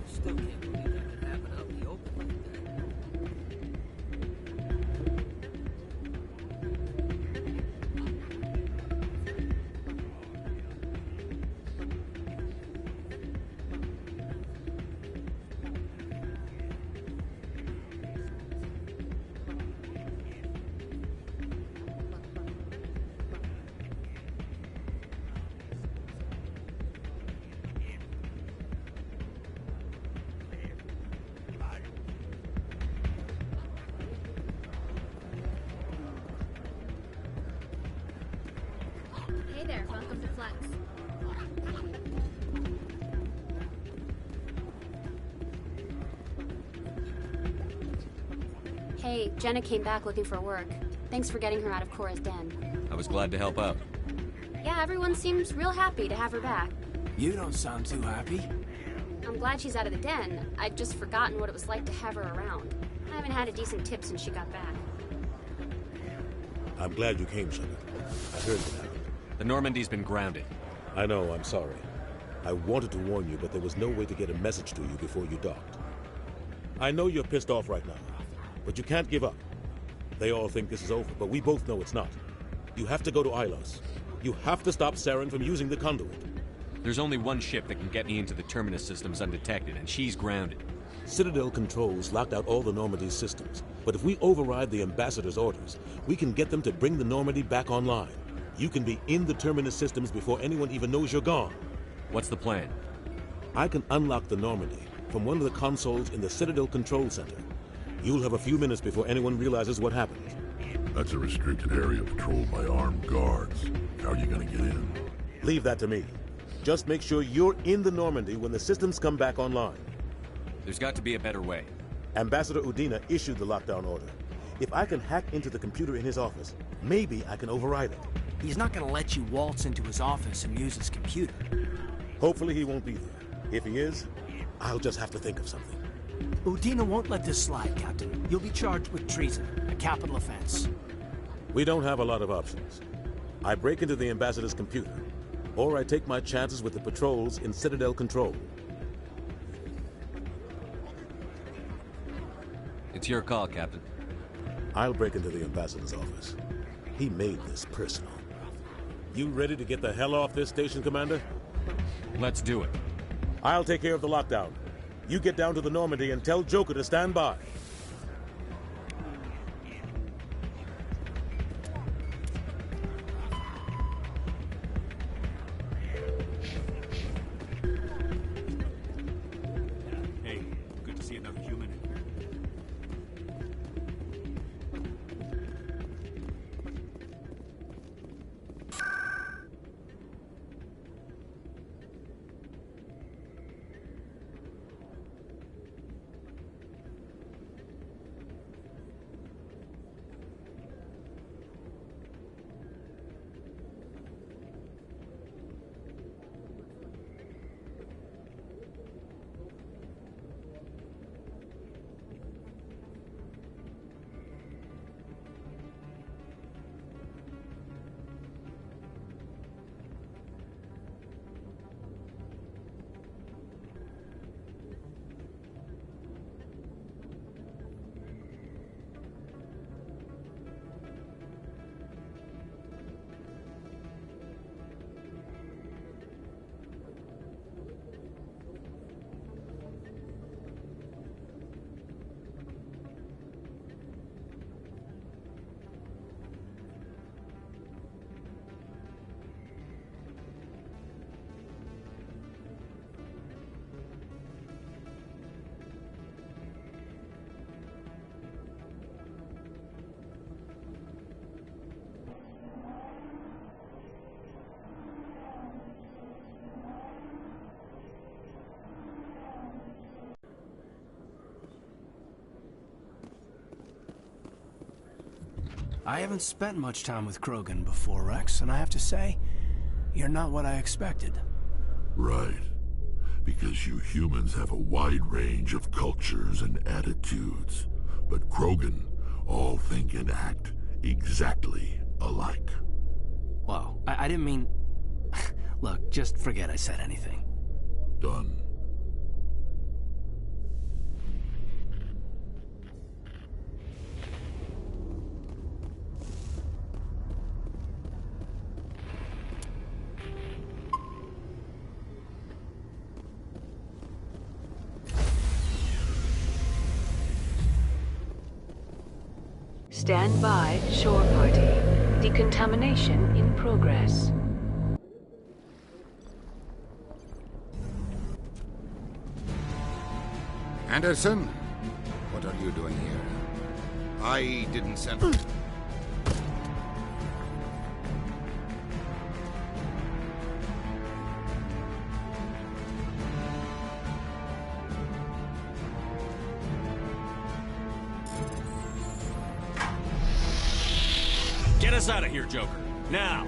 Still can't believe that could happen out in the open like that. Hey there, welcome to Flex. Hey, Jenna came back looking for work. Thanks for getting her out of Cora's den. I was glad to help out. Yeah, everyone seems real happy to have her back. You don't sound too happy. I'm glad she's out of the den. I'd just forgotten what it was like to have her around. I haven't had a decent tip since she got back. I'm glad you came, Shepard. I heard what happened. The Normandy's been grounded. I know, I'm sorry. I wanted to warn you, but there was no way to get a message to you before you docked. I know you're pissed off right now, but you can't give up. They all think this is over, but we both know it's not. You have to go to Ilos. You have to stop Saren from using the conduit. There's only one ship that can get me into the Terminus systems undetected, and she's grounded. Citadel controls locked out all the Normandy's systems, but if we override the Ambassador's orders, we can get them to bring the Normandy back online. You can be in the Terminus systems before anyone even knows you're gone. What's the plan? I can unlock the Normandy from one of the consoles in the Citadel Control Center. You'll have a few minutes before anyone realizes what happened. That's a restricted area patrolled by armed guards. How are you gonna get in? Leave that to me. Just make sure you're in the Normandy when the systems come back online. There's got to be a better way. Ambassador Udina issued the lockdown order. If I can hack into the computer in his office, maybe I can override it. He's not gonna let you waltz into his office and use his computer. Hopefully he won't be there. If he is, I'll just have to think of something. Udina won't let this slide, Captain. You'll be charged with treason, a capital offense. We don't have a lot of options. I break into the Ambassador's computer, or I take my chances with the patrols in Citadel Control. It's your call, Captain. I'll break into the Ambassador's office. He made this personal. You ready to get the hell off this station, Commander? Let's do it. I'll take care of the lockdown. You get down to the Normandy and tell Joker to stand by. Hey, good to see another human. I haven't spent much time with Krogan before, Rex, and I have to say, you're not what I expected. Right. Because you humans have a wide range of cultures and attitudes. But Krogan all think and act exactly alike. Whoa, I didn't mean... Look, just forget I said anything. Done. Stand by, shore party. Decontamination in progress. Anderson, what are you doing here? I didn't send... Get us out of here, Joker. Now!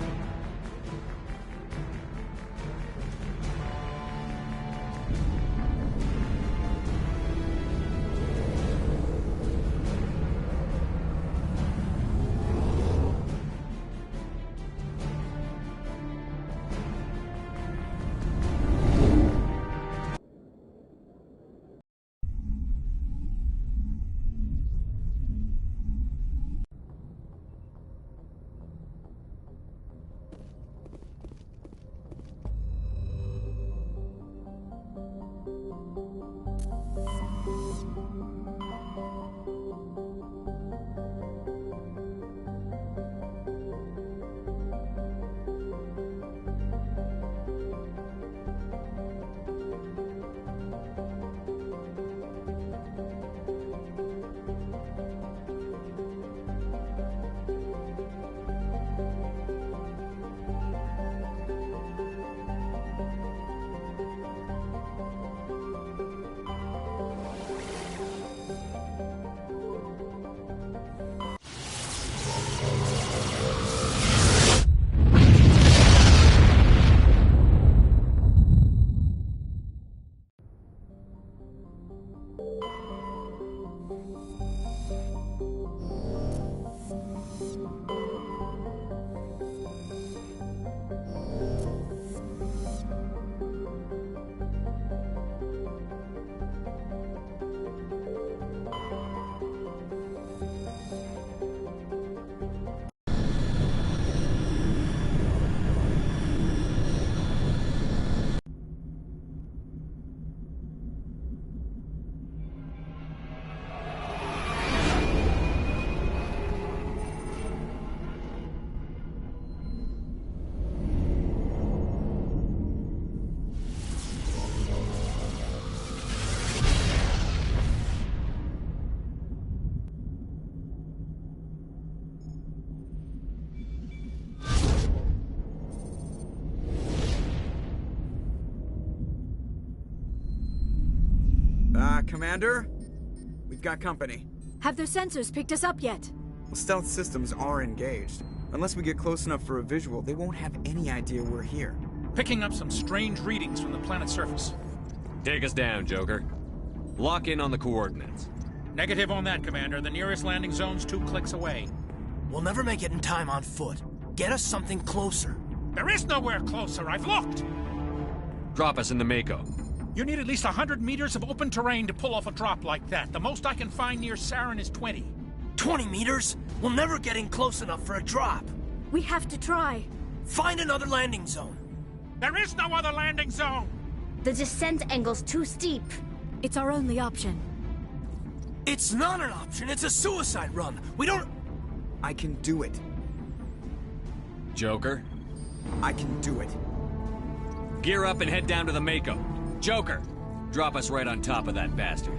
Commander? We've got company. Have their sensors picked us up yet? Well, stealth systems are engaged. Unless we get close enough for a visual, they won't have any idea we're here. Picking up some strange readings from the planet's surface. Take us down, Joker. Lock in on the coordinates. Negative on that, Commander. The nearest landing zone's 2 clicks away. We'll never make it in time on foot. Get us something closer. There is nowhere closer. I've looked. Drop us in the Mako. You need at least 100 meters of open terrain to pull off a drop like that. The most I can find near Saren is 20. 20 meters? We'll never get in close enough for a drop. We have to try. Find another landing zone. There is no other landing zone! The descent angle's too steep. It's our only option. It's not an option. It's a suicide run. We don't... I can do it. Joker? I can do it. Gear up and head down to the Mako. Joker, drop us right on top of that bastard.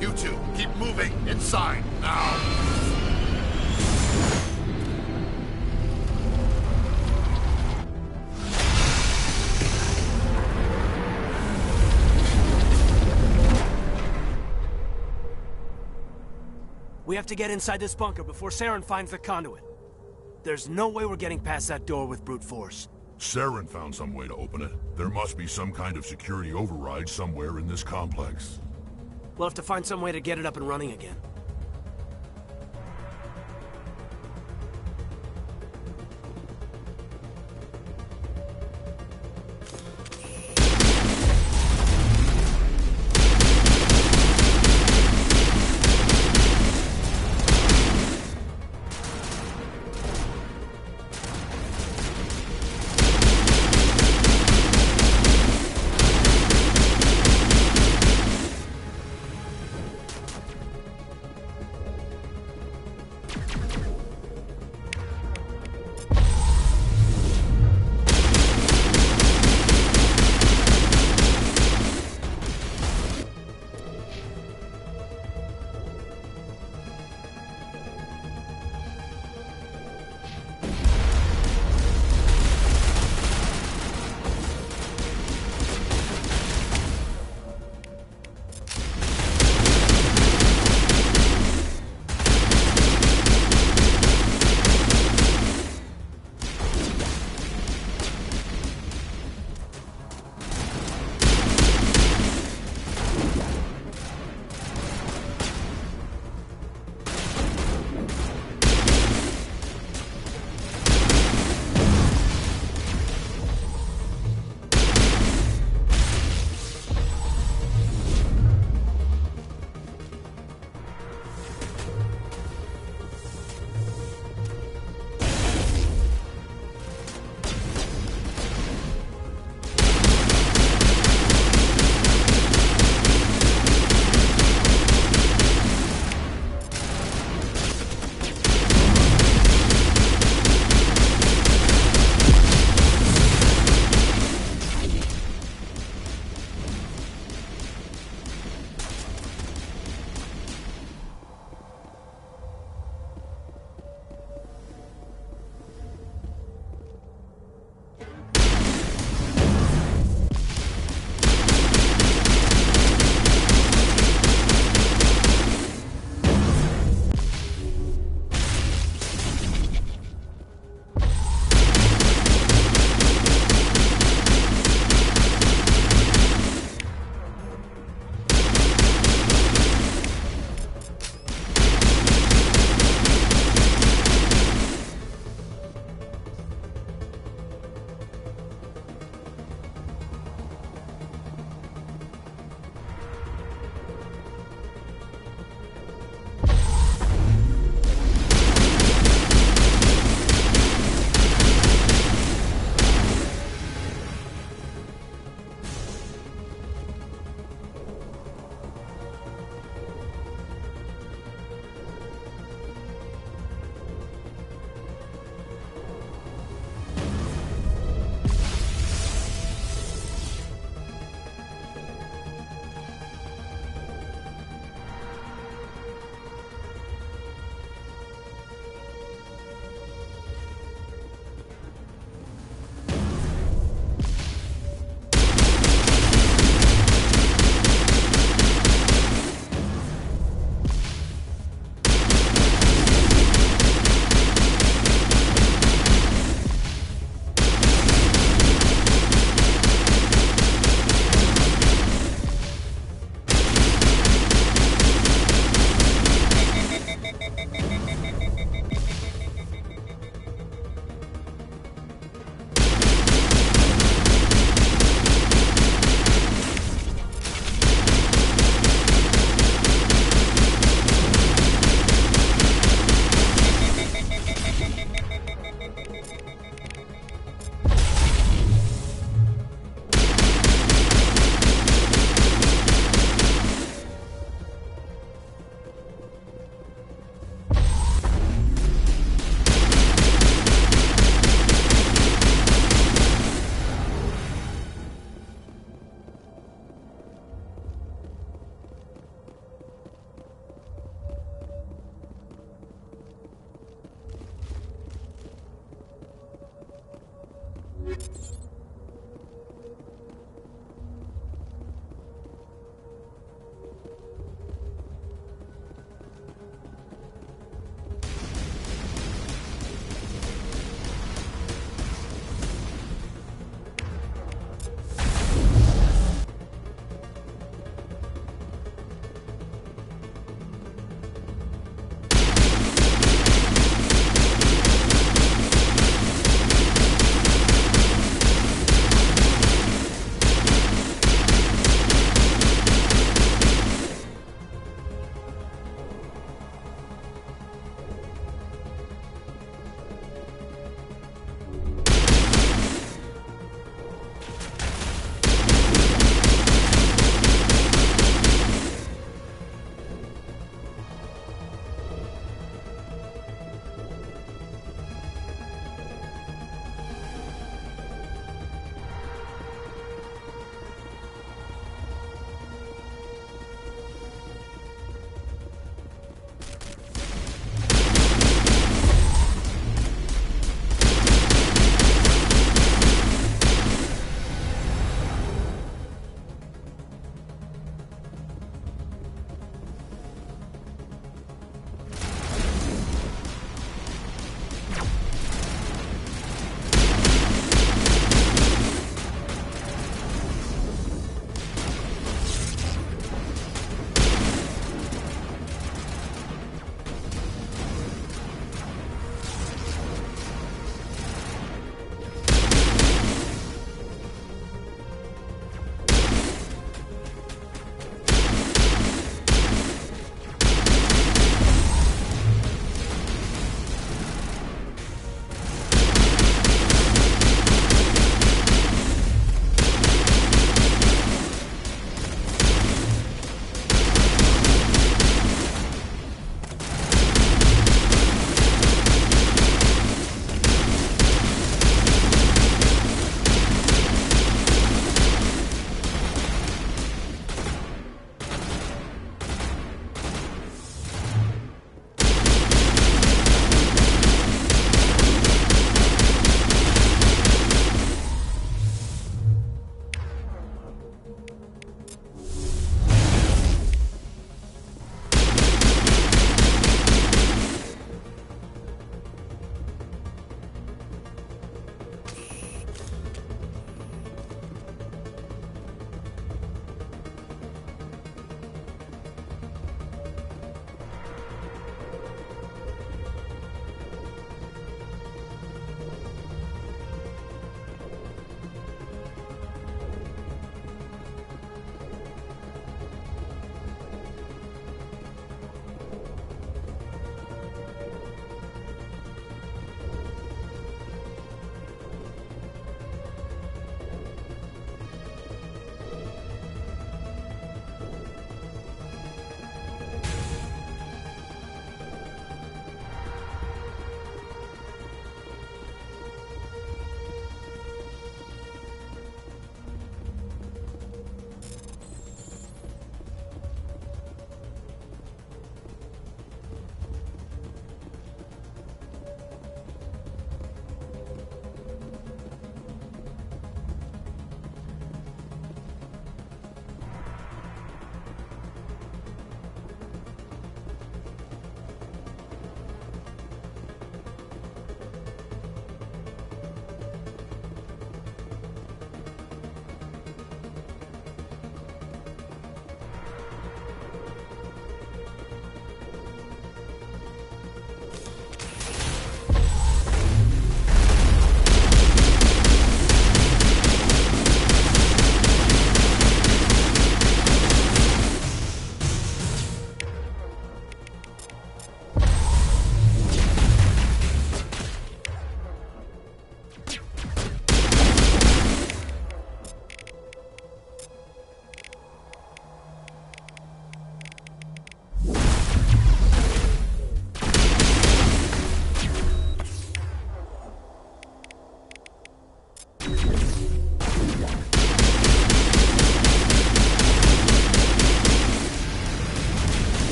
You two, keep moving. Inside, now. We have to get inside this bunker before Saren finds the conduit. There's no way we're getting past that door with brute force. Saren found some way to open it. There must be some kind of security override somewhere in this complex. We'll have to find some way to get it up and running again.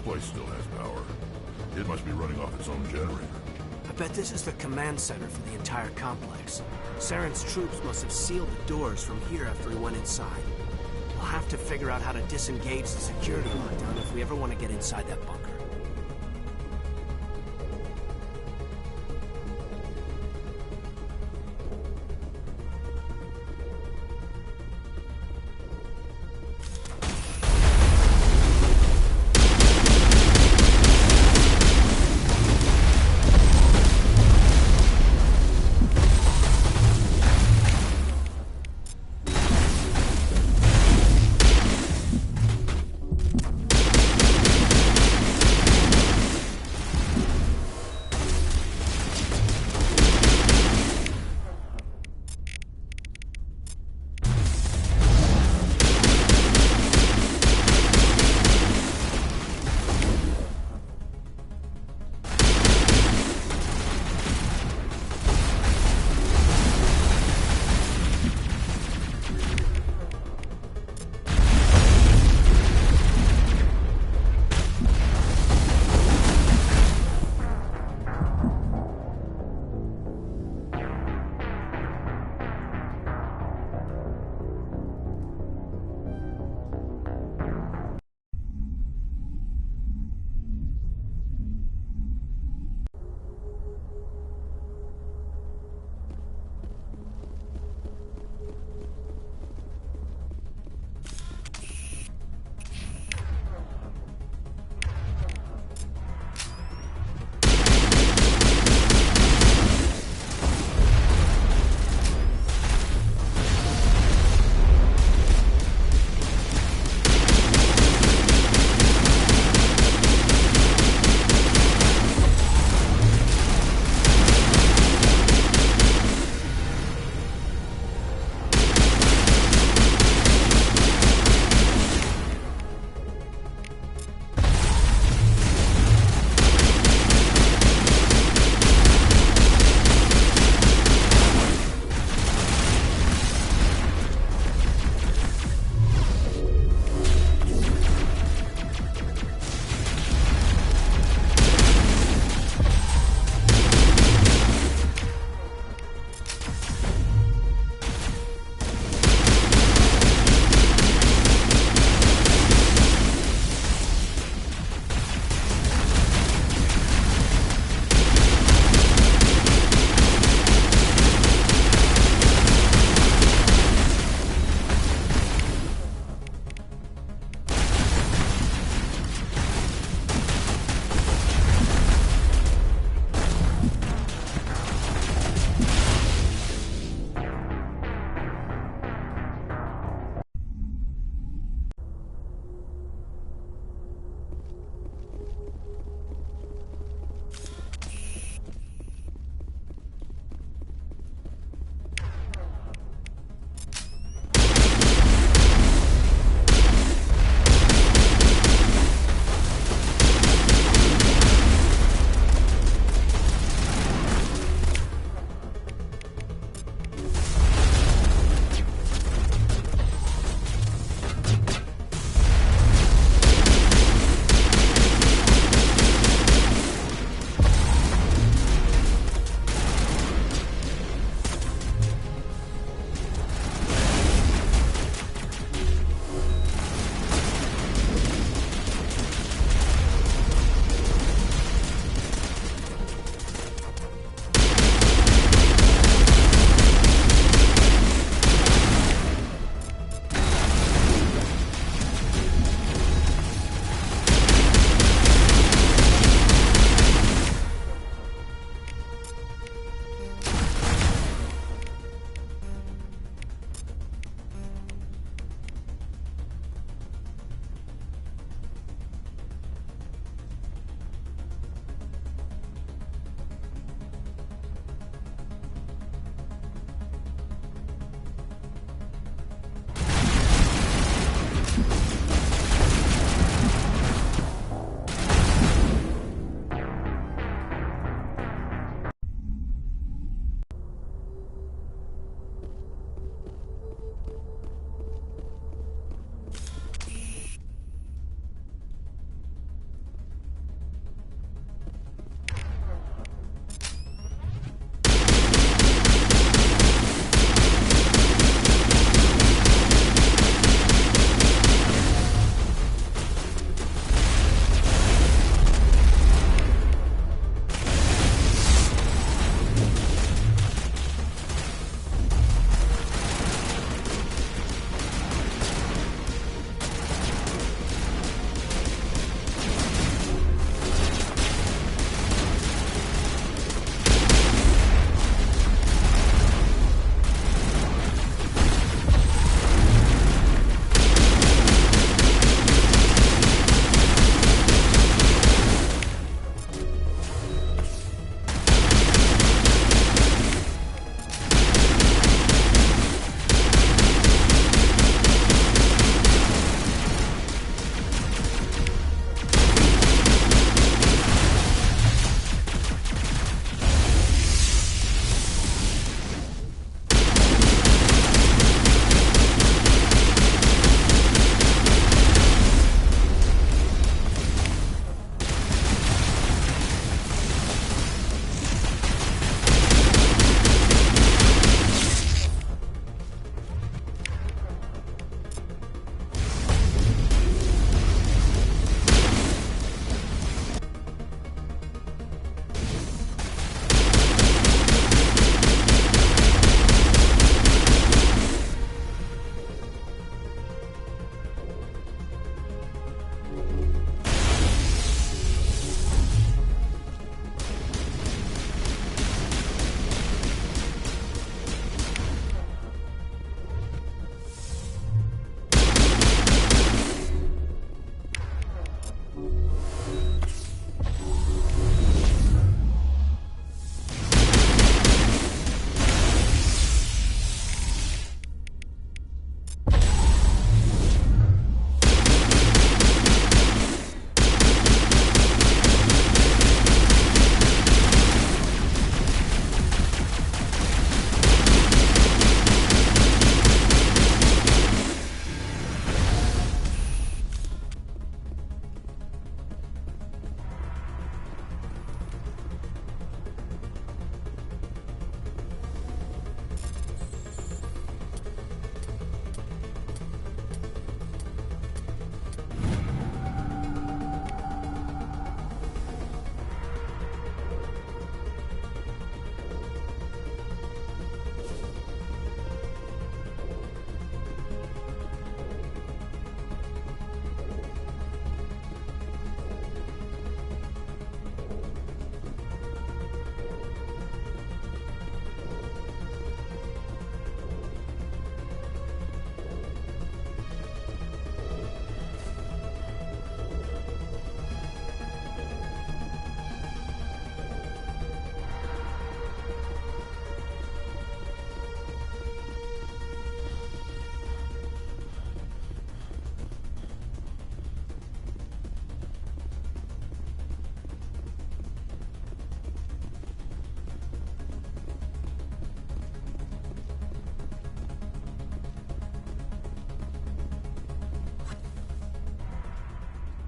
place still has power. It must be running off its own generator. I bet this is the command center for the entire complex. Saren's troops must have sealed the doors from here after he went inside. We'll have to figure out how to disengage the security lockdown if we ever want to get inside that bunker.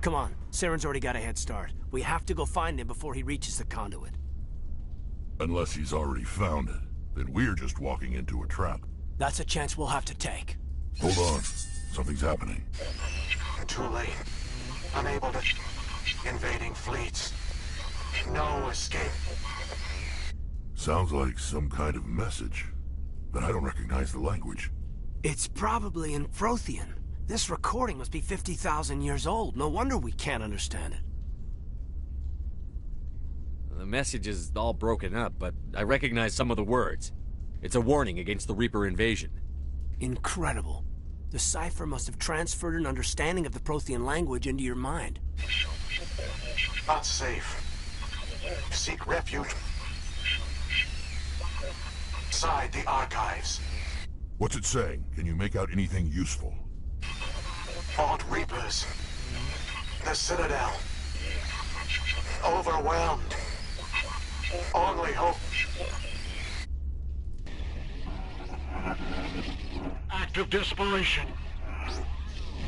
Come on, Saren's already got a head start. We have to go find him before he reaches the conduit. Unless he's already found it, then we're just walking into a trap. That's a chance we'll have to take. Hold on. Something's happening. Too late. Unable to... Invading fleets. No escape. Sounds like some kind of message, but I don't recognize the language. It's probably in Prothean. This recording must be 50,000 years old. No wonder we can't understand it. The message is all broken up, but I recognize some of the words. It's a warning against the Reaper invasion. Incredible. The cipher must have transferred an understanding of the Prothean language into your mind. Not safe. Seek refuge. Inside the archives. What's it saying? Can you make out anything useful? Vault Reapers. The Citadel. Overwhelmed. Only hope. Act of desperation.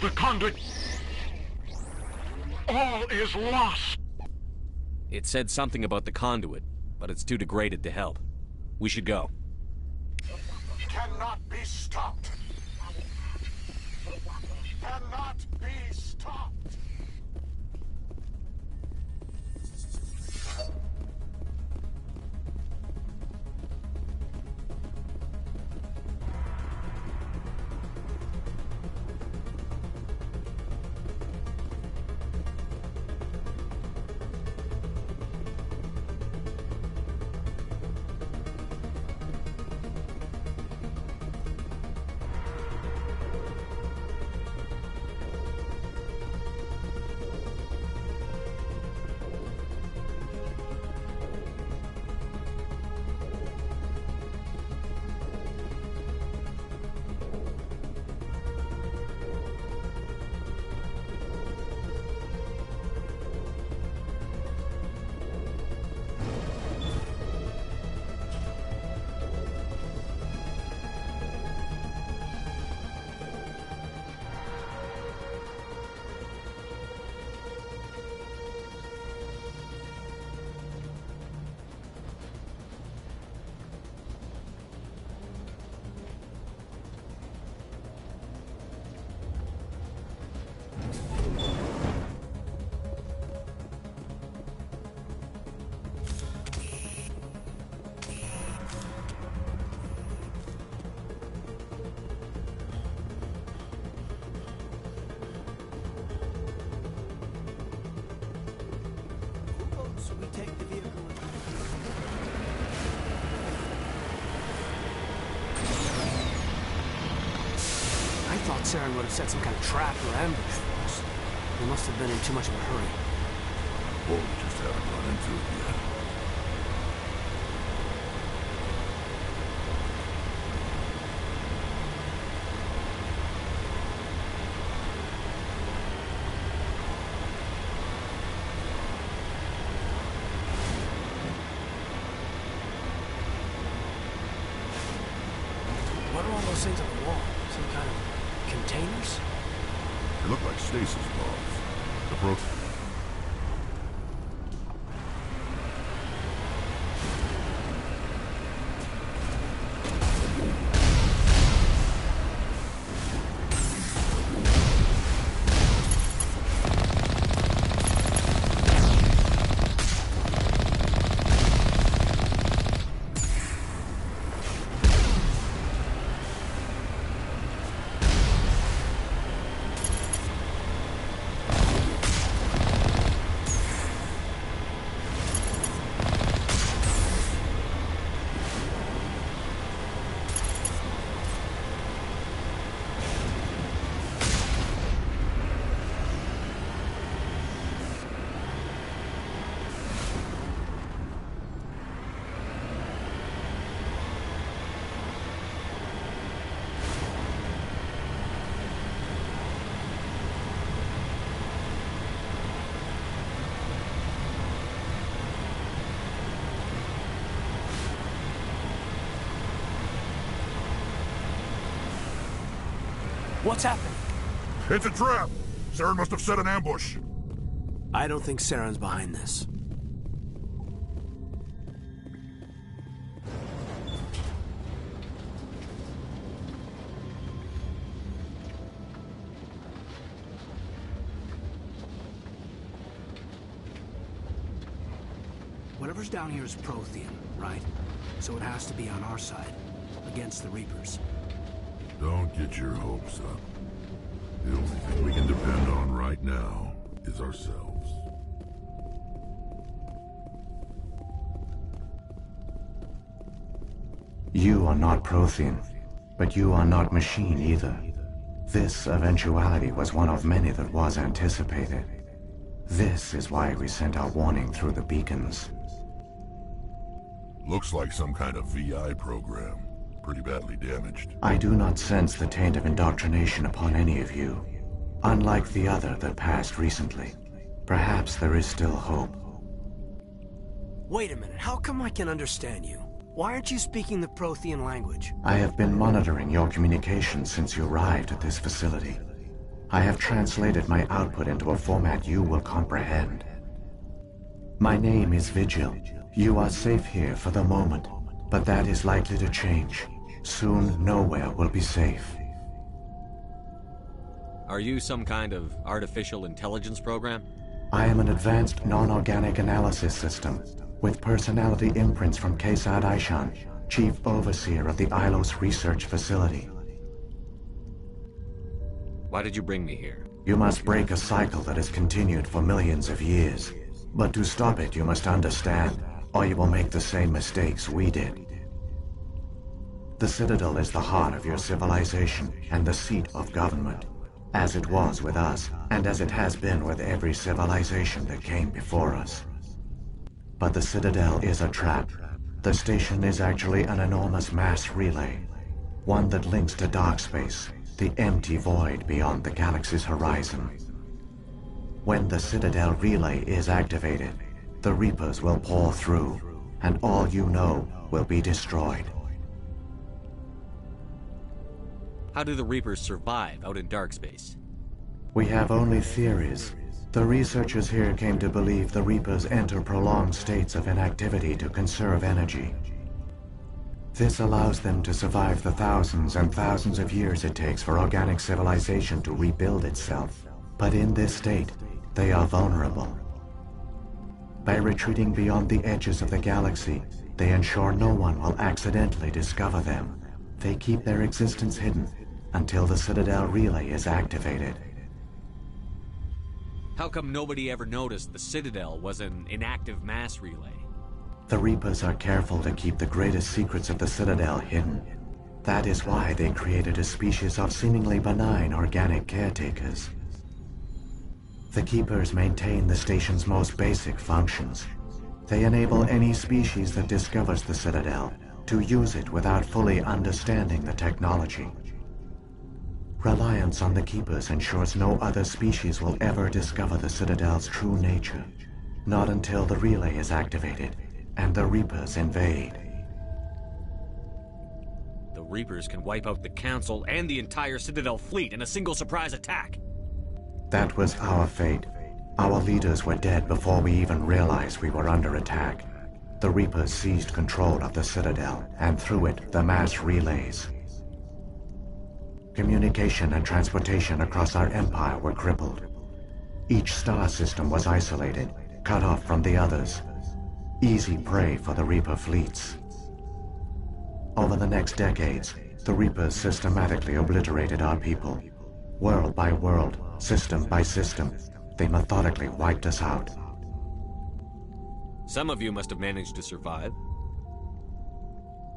The conduit. All is lost. It said something about the conduit, but it's too degraded to help. We should go. Cannot be stopped. Cannot be stopped. I thought Saren would have set some kind of trap or ambush for us. We must have been in too much of a hurry. Or we just haven't run into it yet. What are all those things on the wall? Some kind of containers? They look like stasis pods. Approach. What's happening? It's a trap! Saren must have set an ambush. I don't think Saren's behind this. Whatever's down here is Prothean, right? So it has to be on our side, against the Reapers. Don't get your hopes up. The only thing we can depend on right now is ourselves. You are not Prothean, but you are not machine either. This eventuality was one of many that was anticipated. This is why we sent our warning through the beacons. Looks like some kind of VI program. Pretty badly damaged. I do not sense the taint of indoctrination upon any of you, unlike the other that passed recently. Perhaps there is still hope. Wait a minute, how come I can understand you? Why aren't you speaking the Prothean language? I have been monitoring your communications since you arrived at this facility. I have translated my output into a format you will comprehend. My name is Vigil. You are safe here for the moment, but that is likely to change. Soon, nowhere will be safe. Are you some kind of artificial intelligence program? I am an advanced non-organic analysis system, with personality imprints from Kesad Aishan, Chief Overseer of the Ilos Research Facility. Why did you bring me here? You must break a cycle that has continued for millions of years. But to stop it, you must understand, or you will make the same mistakes we did. The Citadel is the heart of your civilization and the seat of government, as it was with us, and as it has been with every civilization that came before us. But the Citadel is a trap. The station is actually an enormous mass relay, one that links to dark space, the empty void beyond the galaxy's horizon. When the Citadel relay is activated, the Reapers will pour through, and all you know will be destroyed. How do the Reapers survive out in dark space? We have only theories. The researchers here came to believe the Reapers enter prolonged states of inactivity to conserve energy. This allows them to survive the thousands and thousands of years it takes for organic civilization to rebuild itself. But in this state, they are vulnerable. By retreating beyond the edges of the galaxy, they ensure no one will accidentally discover them. They keep their existence hidden until the Citadel relay is activated. How come nobody ever noticed the Citadel was an inactive mass relay? The Reapers are careful to keep the greatest secrets of the Citadel hidden. That is why they created a species of seemingly benign organic caretakers. The Keepers maintain the station's most basic functions. They enable any species that discovers the Citadel to use it without fully understanding the technology. Reliance on the Keepers ensures no other species will ever discover the Citadel's true nature. Not until the relay is activated and the Reapers invade. The Reapers can wipe out the Council and the entire Citadel fleet in a single surprise attack. That was our fate. Our leaders were dead before we even realized we were under attack. The Reapers seized control of the Citadel, and through it, the mass relays. Communication and transportation across our empire were crippled. Each star system was isolated, cut off from the others. Easy prey for the Reaper fleets. Over the next decades, the Reapers systematically obliterated our people. World by world, system by system, they methodically wiped us out. Some of you must have managed to survive.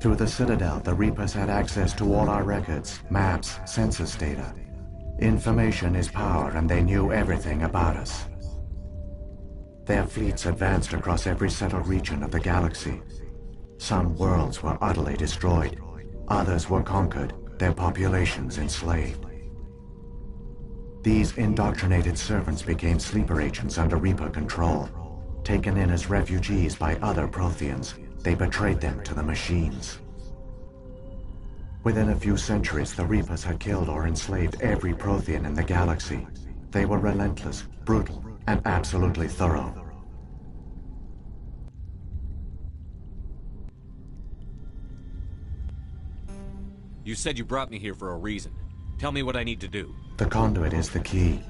Through the Citadel, the Reapers had access to all our records, maps, census data. Information is power, and they knew everything about us. Their fleets advanced across every settled region of the galaxy. Some worlds were utterly destroyed. Others were conquered, their populations enslaved. These indoctrinated servants became sleeper agents under Reaper control. Taken in as refugees by other Protheans, they betrayed them to the machines. Within a few centuries, the Reapers had killed or enslaved every Prothean in the galaxy. They were relentless, brutal, and absolutely thorough. You said you brought me here for a reason. Tell me what I need to do. The conduit is the key.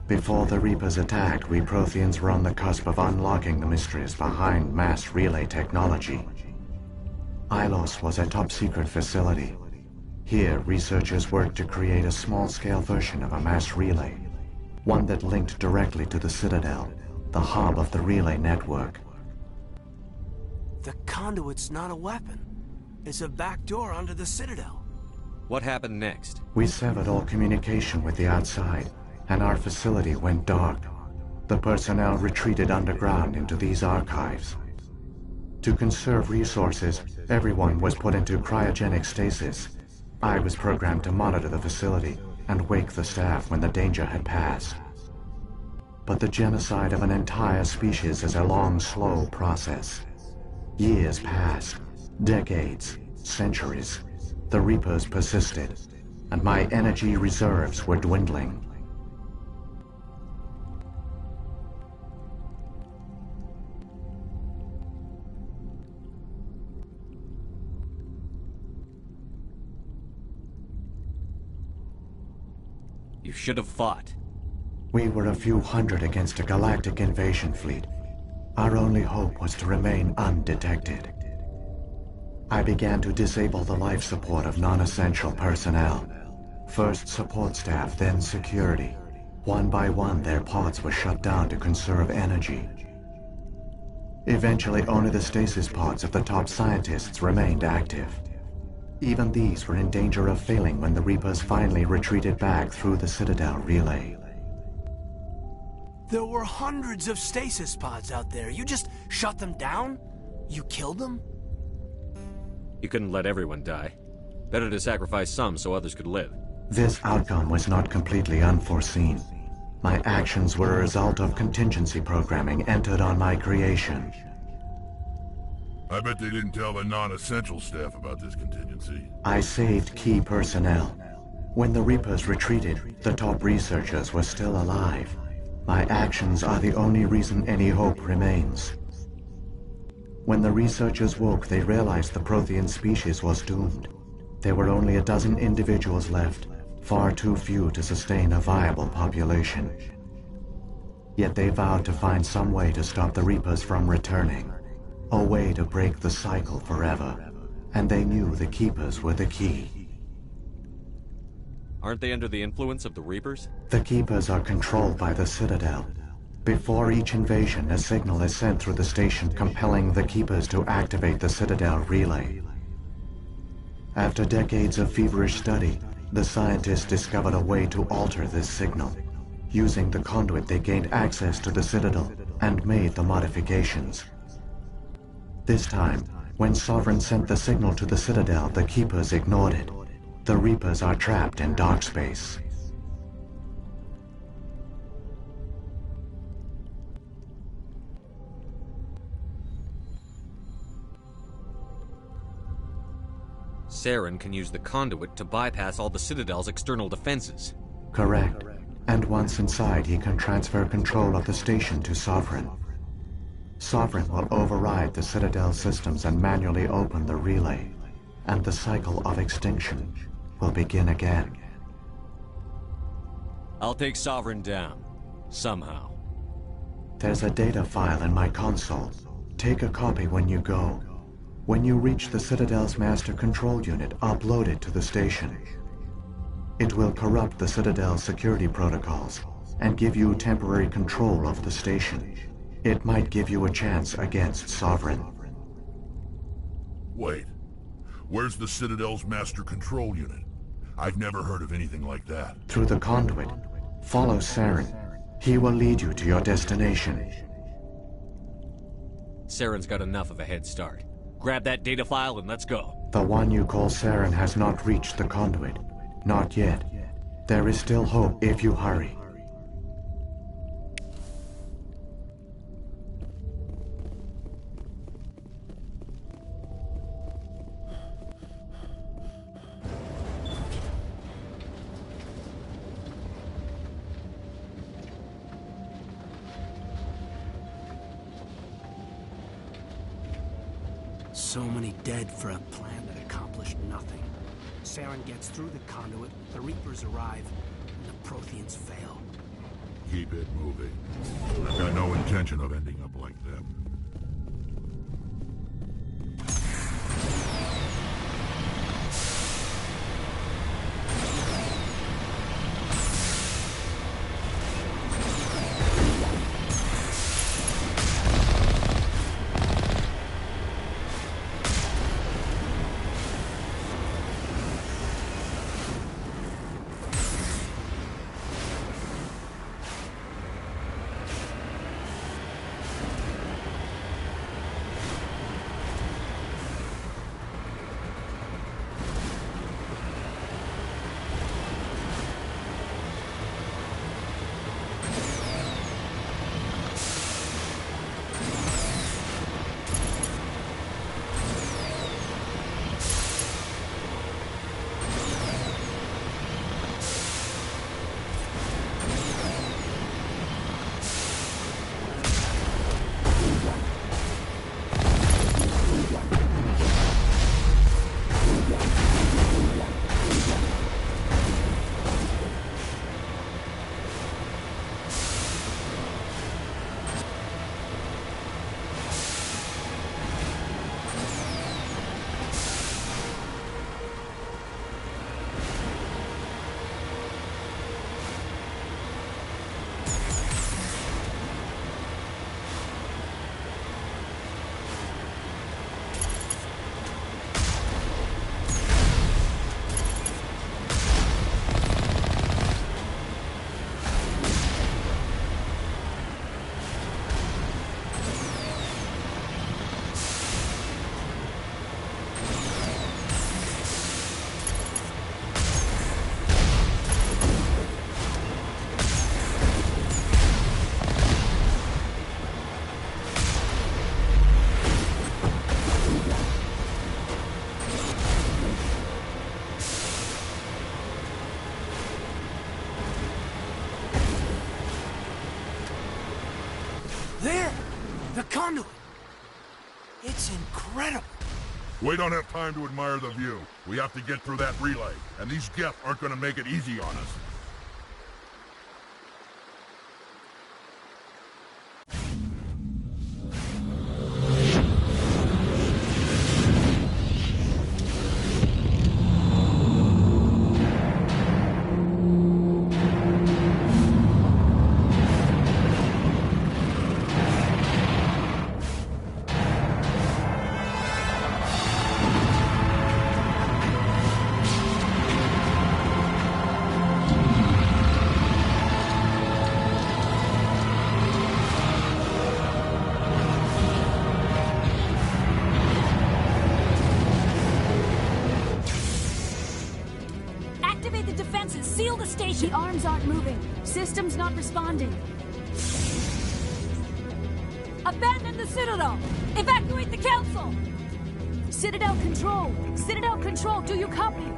Before the Reapers attacked, we Protheans were on the cusp of unlocking the mysteries behind mass relay technology. Ilos was a top-secret facility. Here, researchers worked to create a small-scale version of a mass relay, one that linked directly to the Citadel, the hub of the relay network. The conduit's not a weapon. It's a backdoor onto the Citadel. What happened next? We severed all communication with the outside, and our facility went dark. The personnel retreated underground into these archives. To conserve resources, everyone was put into cryogenic stasis. I was programmed to monitor the facility and wake the staff when the danger had passed. But the genocide of an entire species is a long, slow process. Years passed, decades, centuries. The Reapers persisted, and my energy reserves were dwindling. You should have fought. We were a few hundred against a galactic invasion fleet. Our only hope was to remain undetected. I began to disable the life support of non-essential personnel. First support staff, then security. One by one, their pods were shut down to conserve energy. Eventually, only the stasis pods of the top scientists remained active. Even these were in danger of failing when the Reapers finally retreated back through the Citadel relay. There were hundreds of stasis pods out there. You just shut them down? You killed them? You couldn't let everyone die. Better to sacrifice some so others could live. This outcome was not completely unforeseen. My actions were a result of contingency programming entered on my creation. I bet they didn't tell the non-essential staff about this contingency. I saved key personnel. When the Reapers retreated, the top researchers were still alive. My actions are the only reason any hope remains. When the researchers woke, they realized the Prothean species was doomed. There were only a dozen individuals left, far too few to sustain a viable population. Yet they vowed to find some way to stop the Reapers from returning. A way to break the cycle forever. And they knew the Keepers were the key. Aren't they under the influence of the Reapers? The Keepers are controlled by the Citadel. Before each invasion, a signal is sent through the station compelling the Keepers to activate the Citadel relay. After decades of feverish study, the scientists discovered a way to alter this signal. Using the conduit, they gained access to the Citadel and made the modifications. This time, when Sovereign sent the signal to the Citadel, the Keepers ignored it. The Reapers are trapped in dark space. Saren can use the conduit to bypass all the Citadel's external defenses. Correct. And once inside, he can transfer control of the station to Sovereign. Sovereign will override the Citadel systems and manually open the relay, and the cycle of extinction will begin again. I'll take Sovereign down. Somehow. There's a data file in my console. Take a copy when you go. When you reach the Citadel's master control unit, upload it to the station. It will corrupt the Citadel's security protocols and give you temporary control of the station. It might give you a chance against Sovereign. Wait. Where's the Citadel's master control unit? I've never heard of anything like that. Through the conduit. Follow Saren. He will lead you to your destination. Saren's got enough of a head start. Grab that data file and let's go. The one you call Saren has not reached the conduit. Not yet. There is still hope if you hurry. So many dead for a plan that accomplished nothing. Saren gets through the conduit, the Reapers arrive, and the Protheans fail. Keep it moving. I've got no intention of ending up like them. There! The conduit! It's incredible! We don't have time to admire the view. We have to get through that relay, and these Geth aren't gonna make it easy on us. Activate the defenses! Seal the station! The arms aren't moving. Systems not responding. Abandon the Citadel! Evacuate the Council! Citadel Control! Citadel Control, do you copy?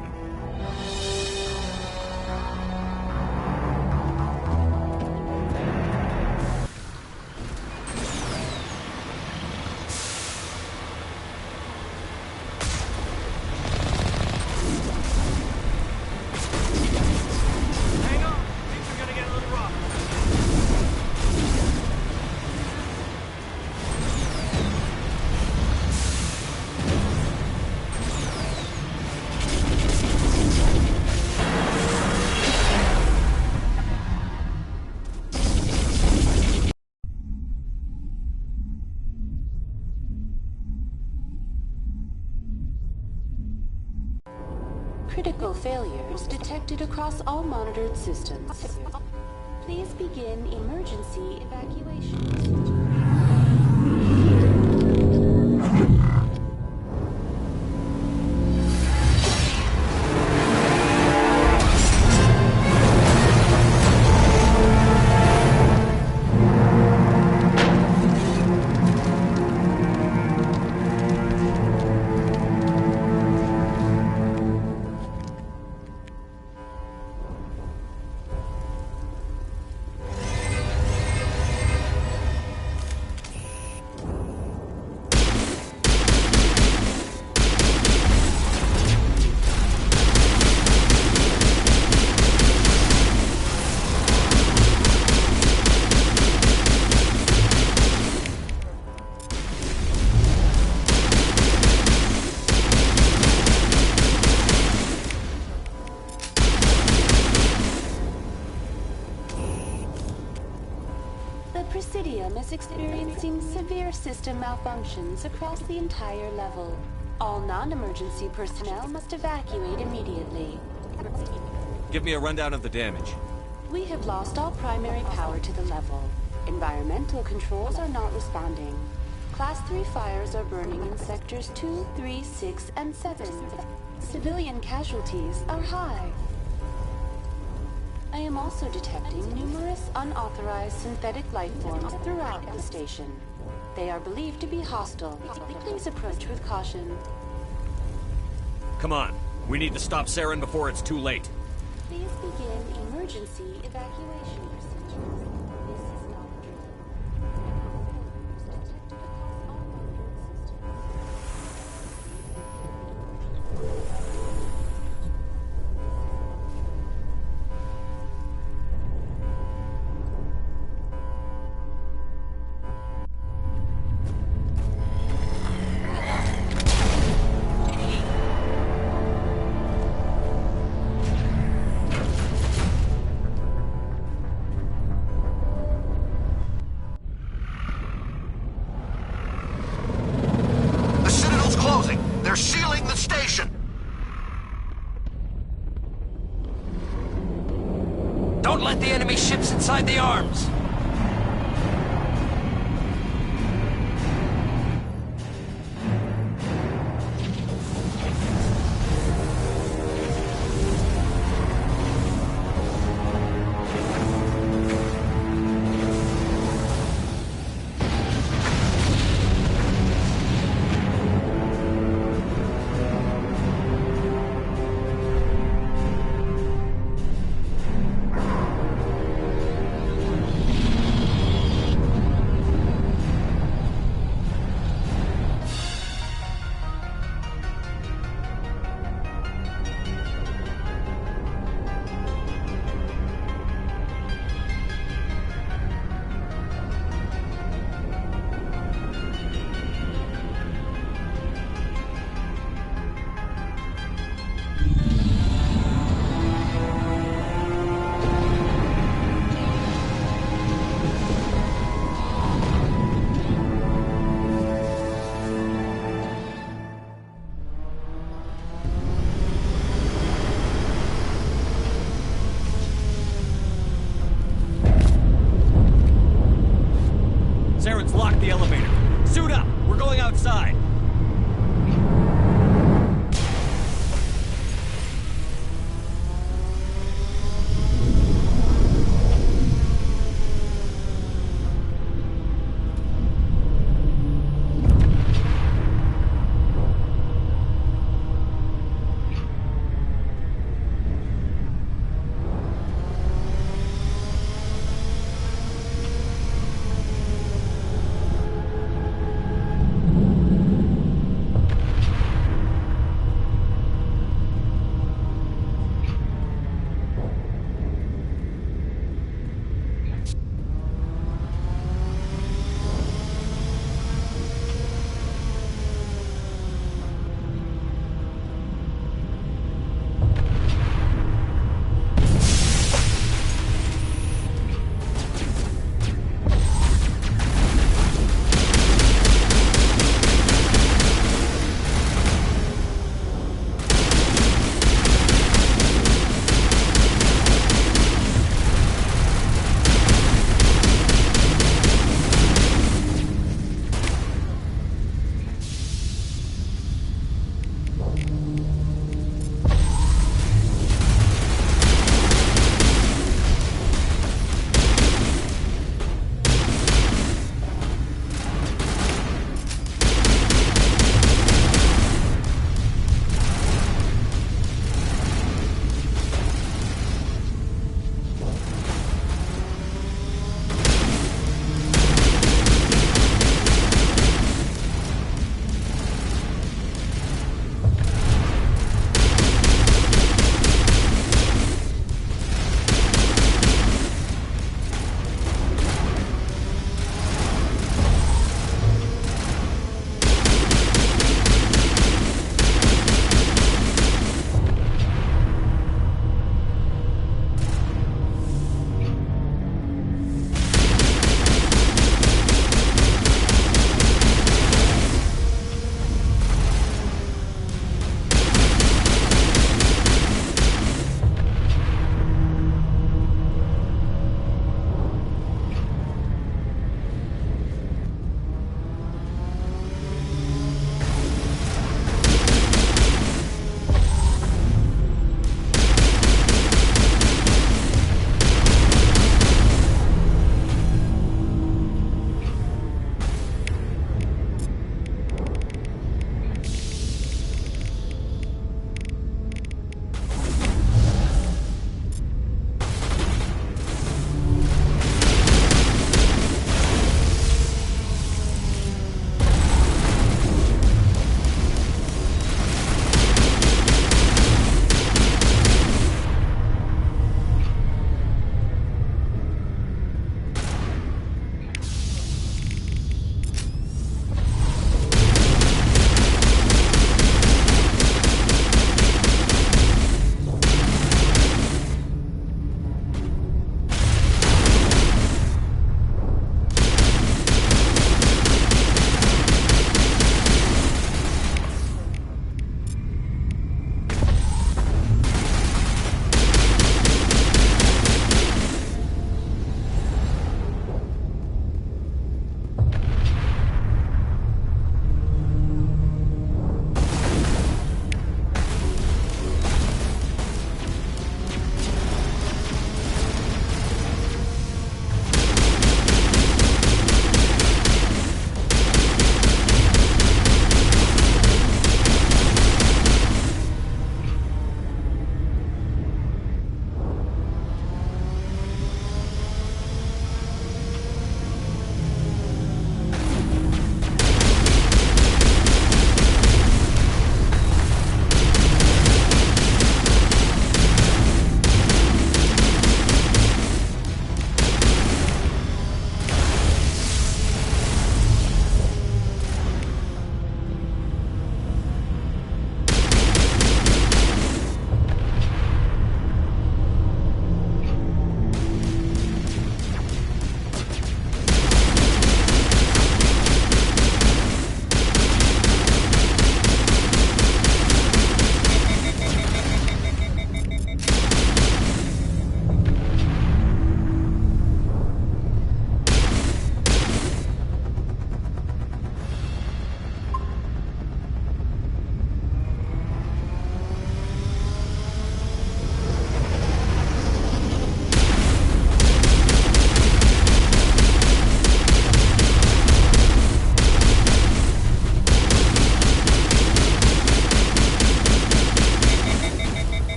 Critical failures detected across all monitored systems. Please begin emergency evacuation. is experiencing severe system malfunctions across the entire level. All non-emergency personnel must evacuate immediately. Give me a rundown of the damage. We have lost all primary power to the level. Environmental controls are not responding. Class 3 fires are burning in sectors 2, 3, 6, and 7. Civilian casualties are high. I am also detecting numerous unauthorized synthetic life forms throughout the station. They are believed to be hostile. Please approach with caution. Come on. We need to stop Saren before it's too late. Please begin emergency evacuation procedures. This is not a drill. Detected across all onboard systems. The Citadel's closing. They're sealing the station. Don't let the enemy ships inside the arms!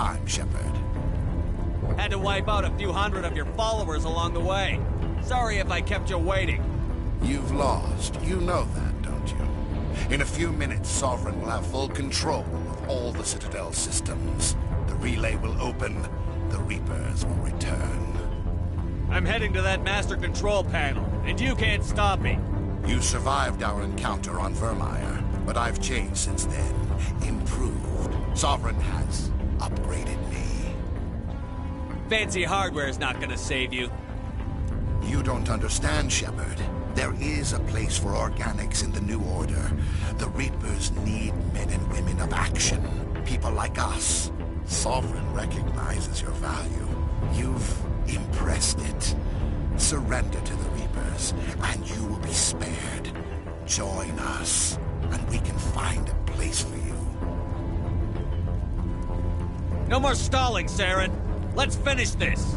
time, Shepard. Had to wipe out a few hundred of your followers along the way. Sorry if I kept you waiting. You've lost. You know that, don't you? In a few minutes, Sovereign will have full control of all the Citadel systems. The relay will open. The Reapers will return. I'm heading to that master control panel, and you can't stop me. You survived our encounter on Vermeer, but I've changed since then. Improved. Sovereign has upgraded me. Fancy hardware's not gonna save you. You don't understand, Shepard. There is a place for organics in the New Order. The Reapers need men and women of action. People like us. Sovereign recognizes your value. You've impressed it. Surrender to the Reapers, and you will be spared. Join us, and we can find a place for you. No more stalling, Saren. Let's finish this.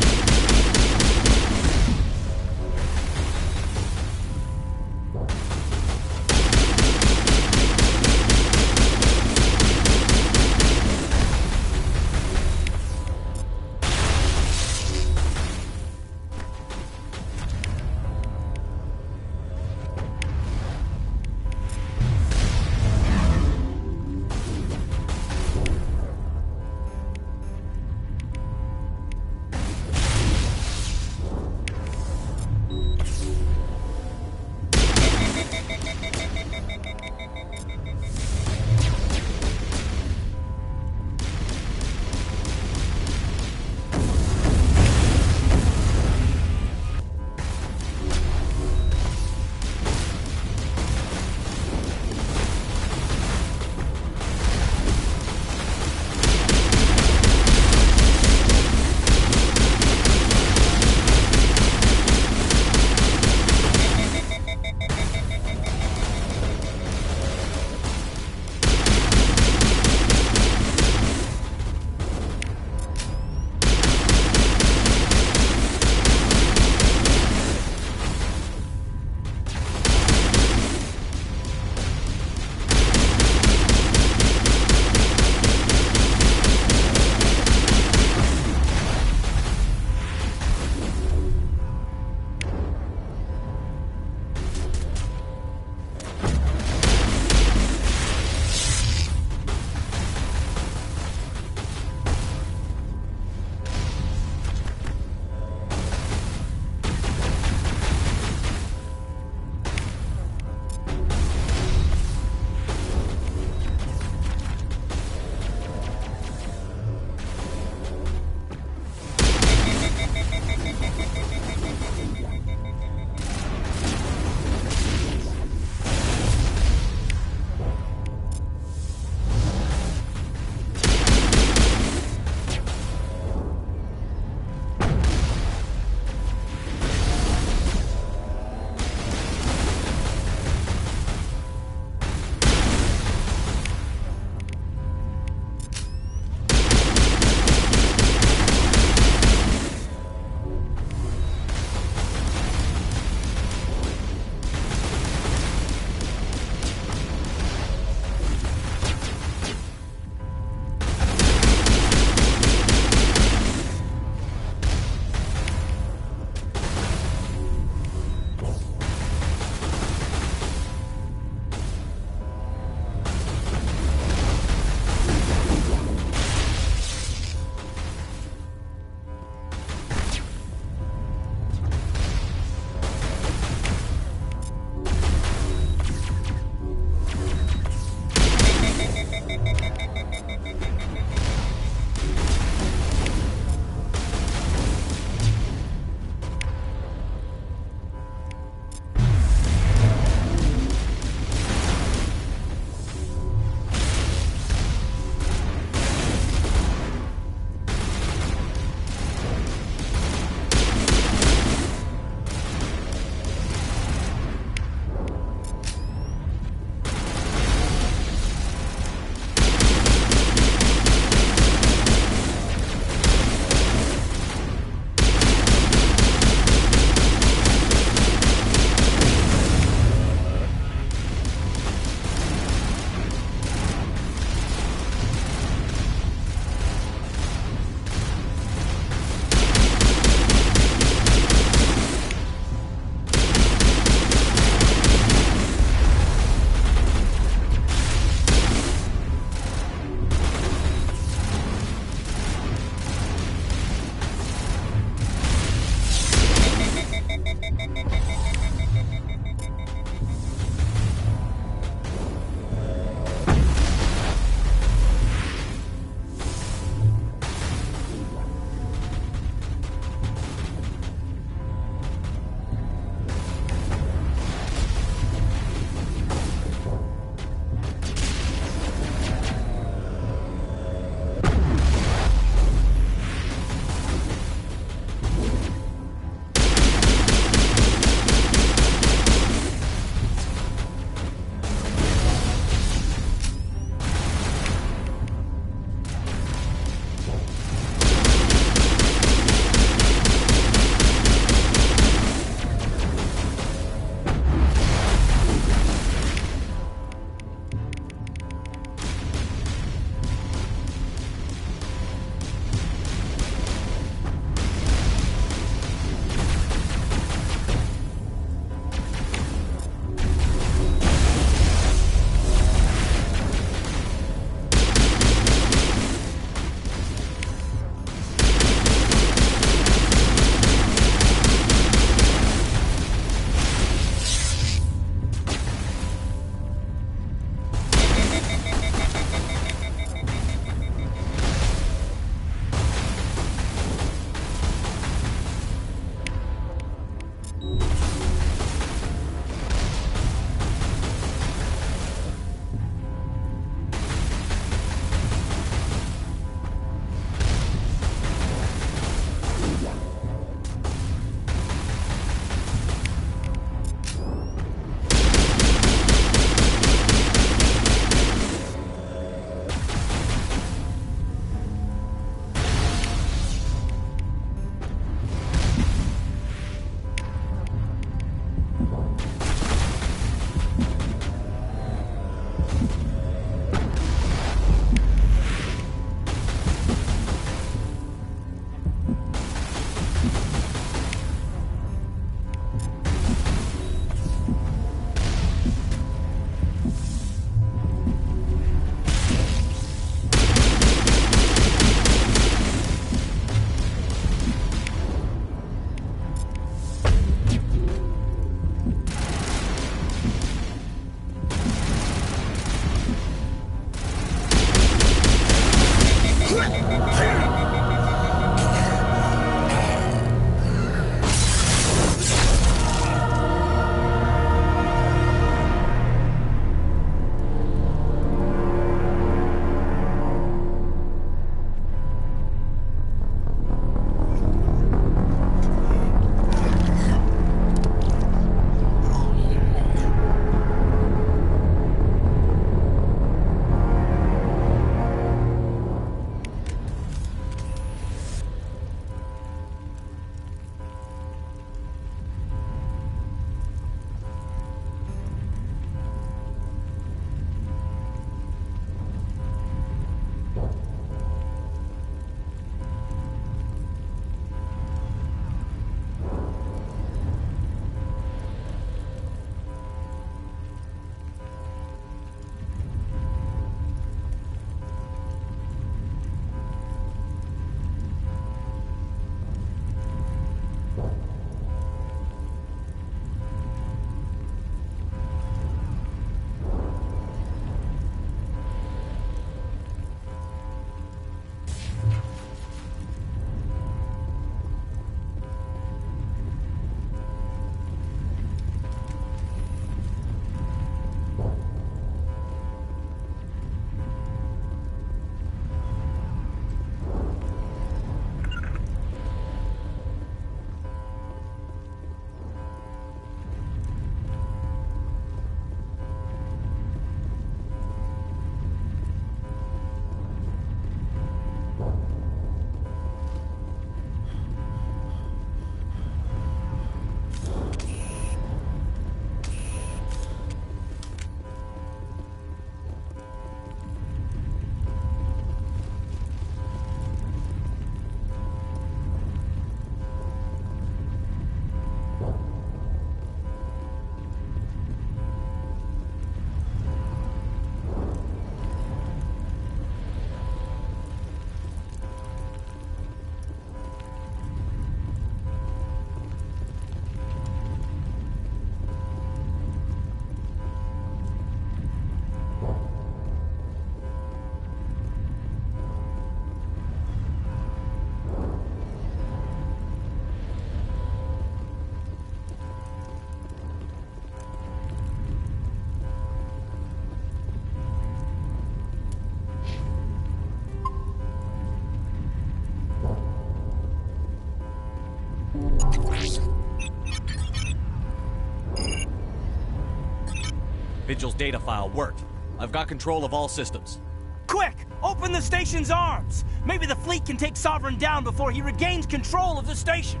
Vigil's data file worked. I've got control of all systems. Quick! Open the station's arms! Maybe the fleet can take Sovereign down before he regains control of the station!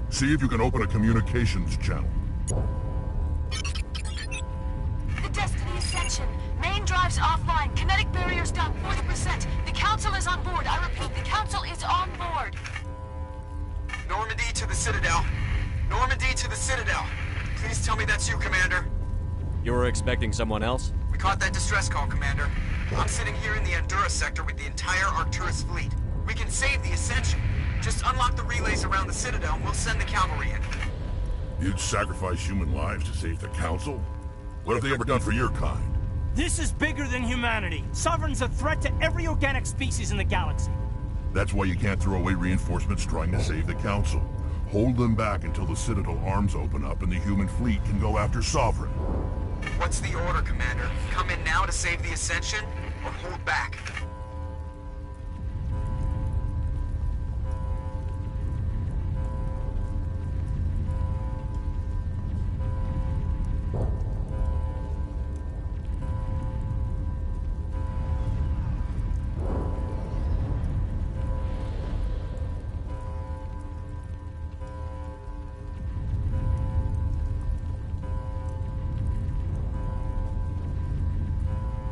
See if you can open a communications channel. The Destiny Ascension. Main drives offline. Kinetic barriers down 40%. The Council is on board. I repeat, the Council is on board. Normandy to the Citadel. Normandy to the Citadel. Please tell me that's you, Commander. You were expecting someone else? We caught that distress call, Commander. I'm sitting here in the Andurra sector with the entire Arcturus fleet. We can save the Ascension. Just unlock the relays around the Citadel and we'll send the cavalry in. You'd sacrifice human lives to save the Council? What have they ever done for your kind? This is bigger than humanity. Sovereign's a threat to every organic species in the galaxy. That's why you can't throw away reinforcements trying to save the Council. Hold them back until the Citadel arms open up and the human fleet can go after Sovereign. What's the order, Commander? Come in now to save the Ascension, or hold back?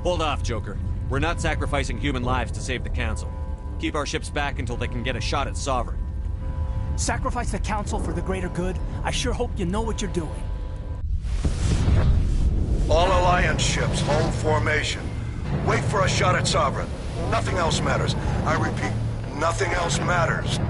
Hold off, Joker. We're not sacrificing human lives to save the Council. Keep our ships back until they can get a shot at Sovereign. Sacrifice the Council for the greater good? I sure hope you know what you're doing. All Alliance ships, hold formation. Wait for a shot at Sovereign. Nothing else matters. I repeat, nothing else matters.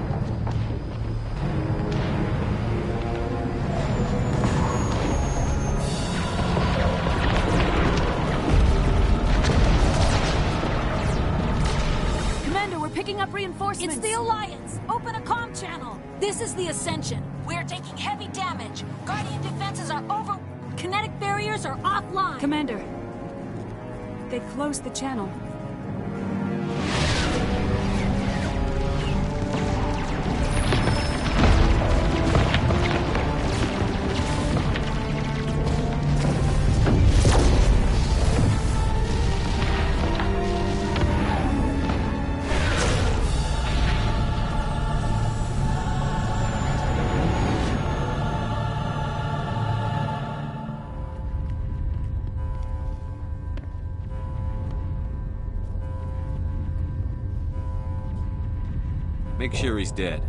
Picking up reinforcements. It's the Alliance! Open a comm channel! This is the Ascension. We're taking heavy damage. Guardian defenses are over... Kinetic barriers are offline. Commander, they've closed the channel. Make sure he's dead.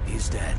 He's dead.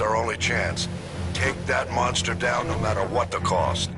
is our only chance. Take that monster down no matter what the cost.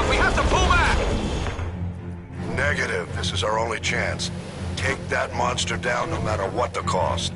We have to pull back! Negative. This is our only chance. Take that monster down no matter what the cost.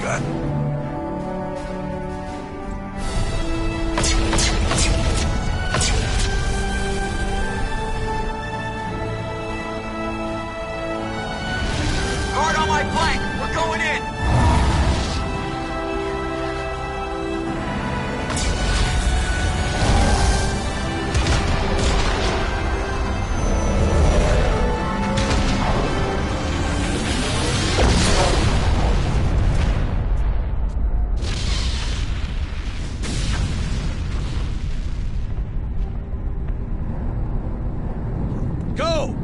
gun. Guard on my flank! We're going in! Go!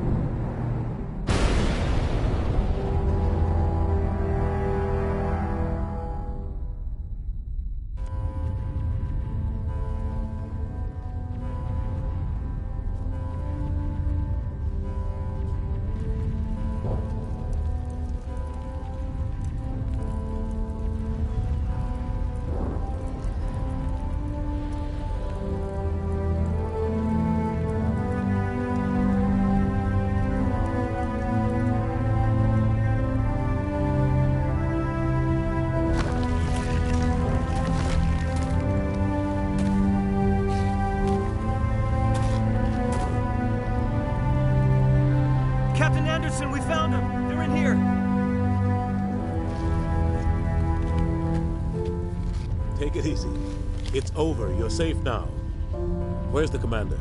Captain Anderson, we found them. They're in here. Take it easy. It's over. You're safe now. Where's the commander?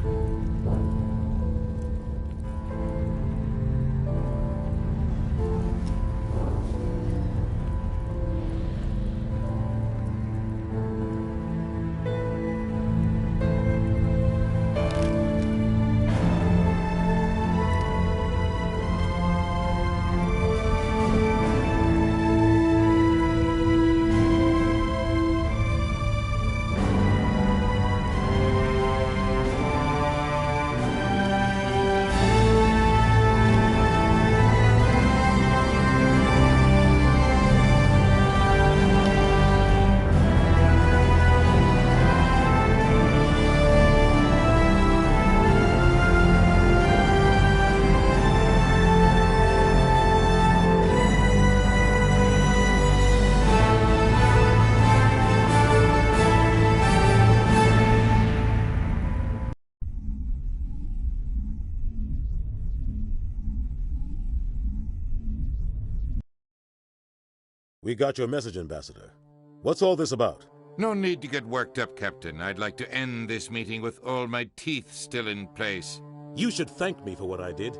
We got your message, Ambassador. What's all this about? No need to get worked up, Captain. I'd like to end this meeting with all my teeth still in place. You should thank me for what I did.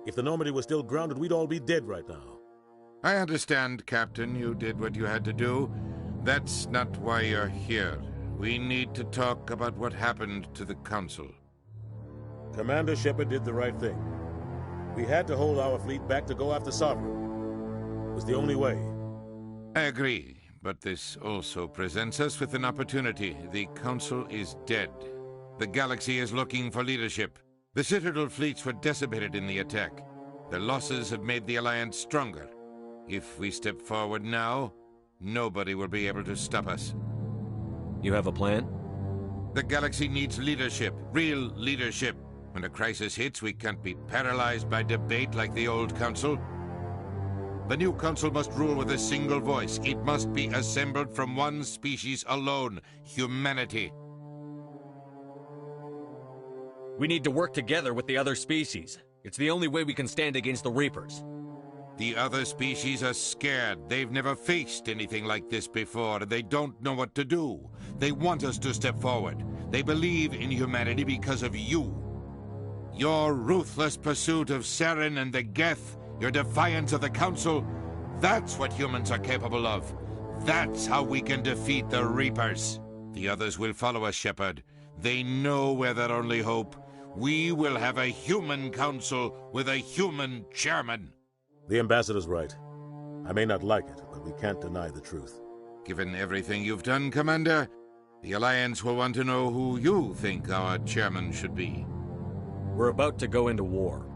If the Normandy was still grounded, we'd all be dead right now. I understand, Captain. You did what you had to do. That's not why you're here. We need to talk about what happened to the Council. Commander Shepard did the right thing. We had to hold our fleet back to go after Sovereign. It was the only way. I agree, but this also presents us with an opportunity. The Council is dead. The galaxy is looking for leadership. The Citadel fleets were decimated in the attack. Their losses have made the Alliance stronger. If we step forward now, nobody will be able to stop us. You have a plan? The galaxy needs leadership, real leadership. When a crisis hits, we can't be paralyzed by debate like the old Council. The new Council must rule with a single voice. It must be assembled from one species alone, humanity. We need to work together with the other species. It's the only way we can stand against the Reapers. The other species are scared. They've never faced anything like this before, and they don't know what to do. They want us to step forward. They believe in humanity because of you. Your ruthless pursuit of Saren and the Geth, your defiance of the Council, that's what humans are capable of. That's how we can defeat the Reapers. The others will follow us, Shepard. They know we're their only hope. We will have a human council with a human chairman. The Ambassador's right. I may not like it, but we can't deny the truth. Given everything you've done, Commander, the Alliance will want to know who you think our chairman should be. We're about to go into war.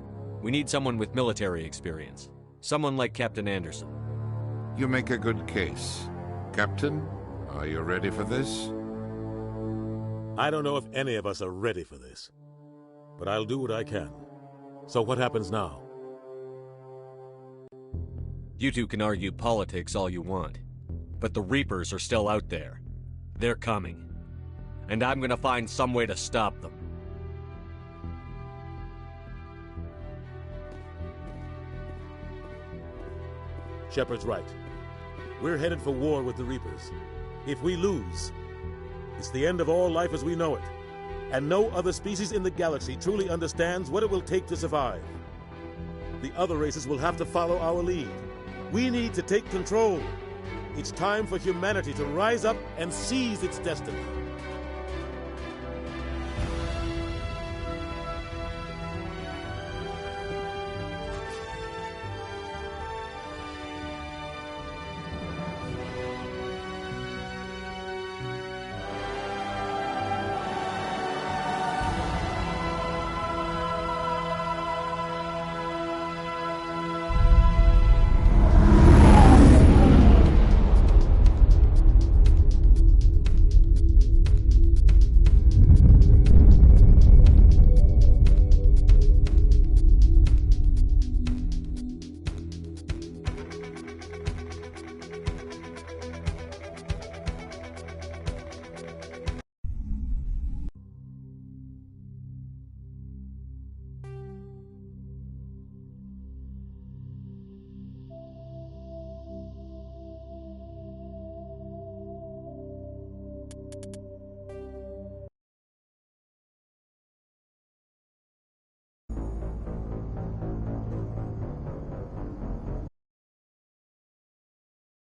We need someone with military experience. Someone like Captain Anderson. You make a good case. Captain, are you ready for this? I don't know if any of us are ready for this. But I'll do what I can. So what happens now? You two can argue politics all you want. But the Reapers are still out there. They're coming. And I'm gonna find some way to stop them. Shepard's right. We're headed for war with the Reapers. If we lose, it's the end of all life as we know it. And no other species in the galaxy truly understands what it will take to survive. The other races will have to follow our lead. We need to take control. It's time for humanity to rise up and seize its destiny.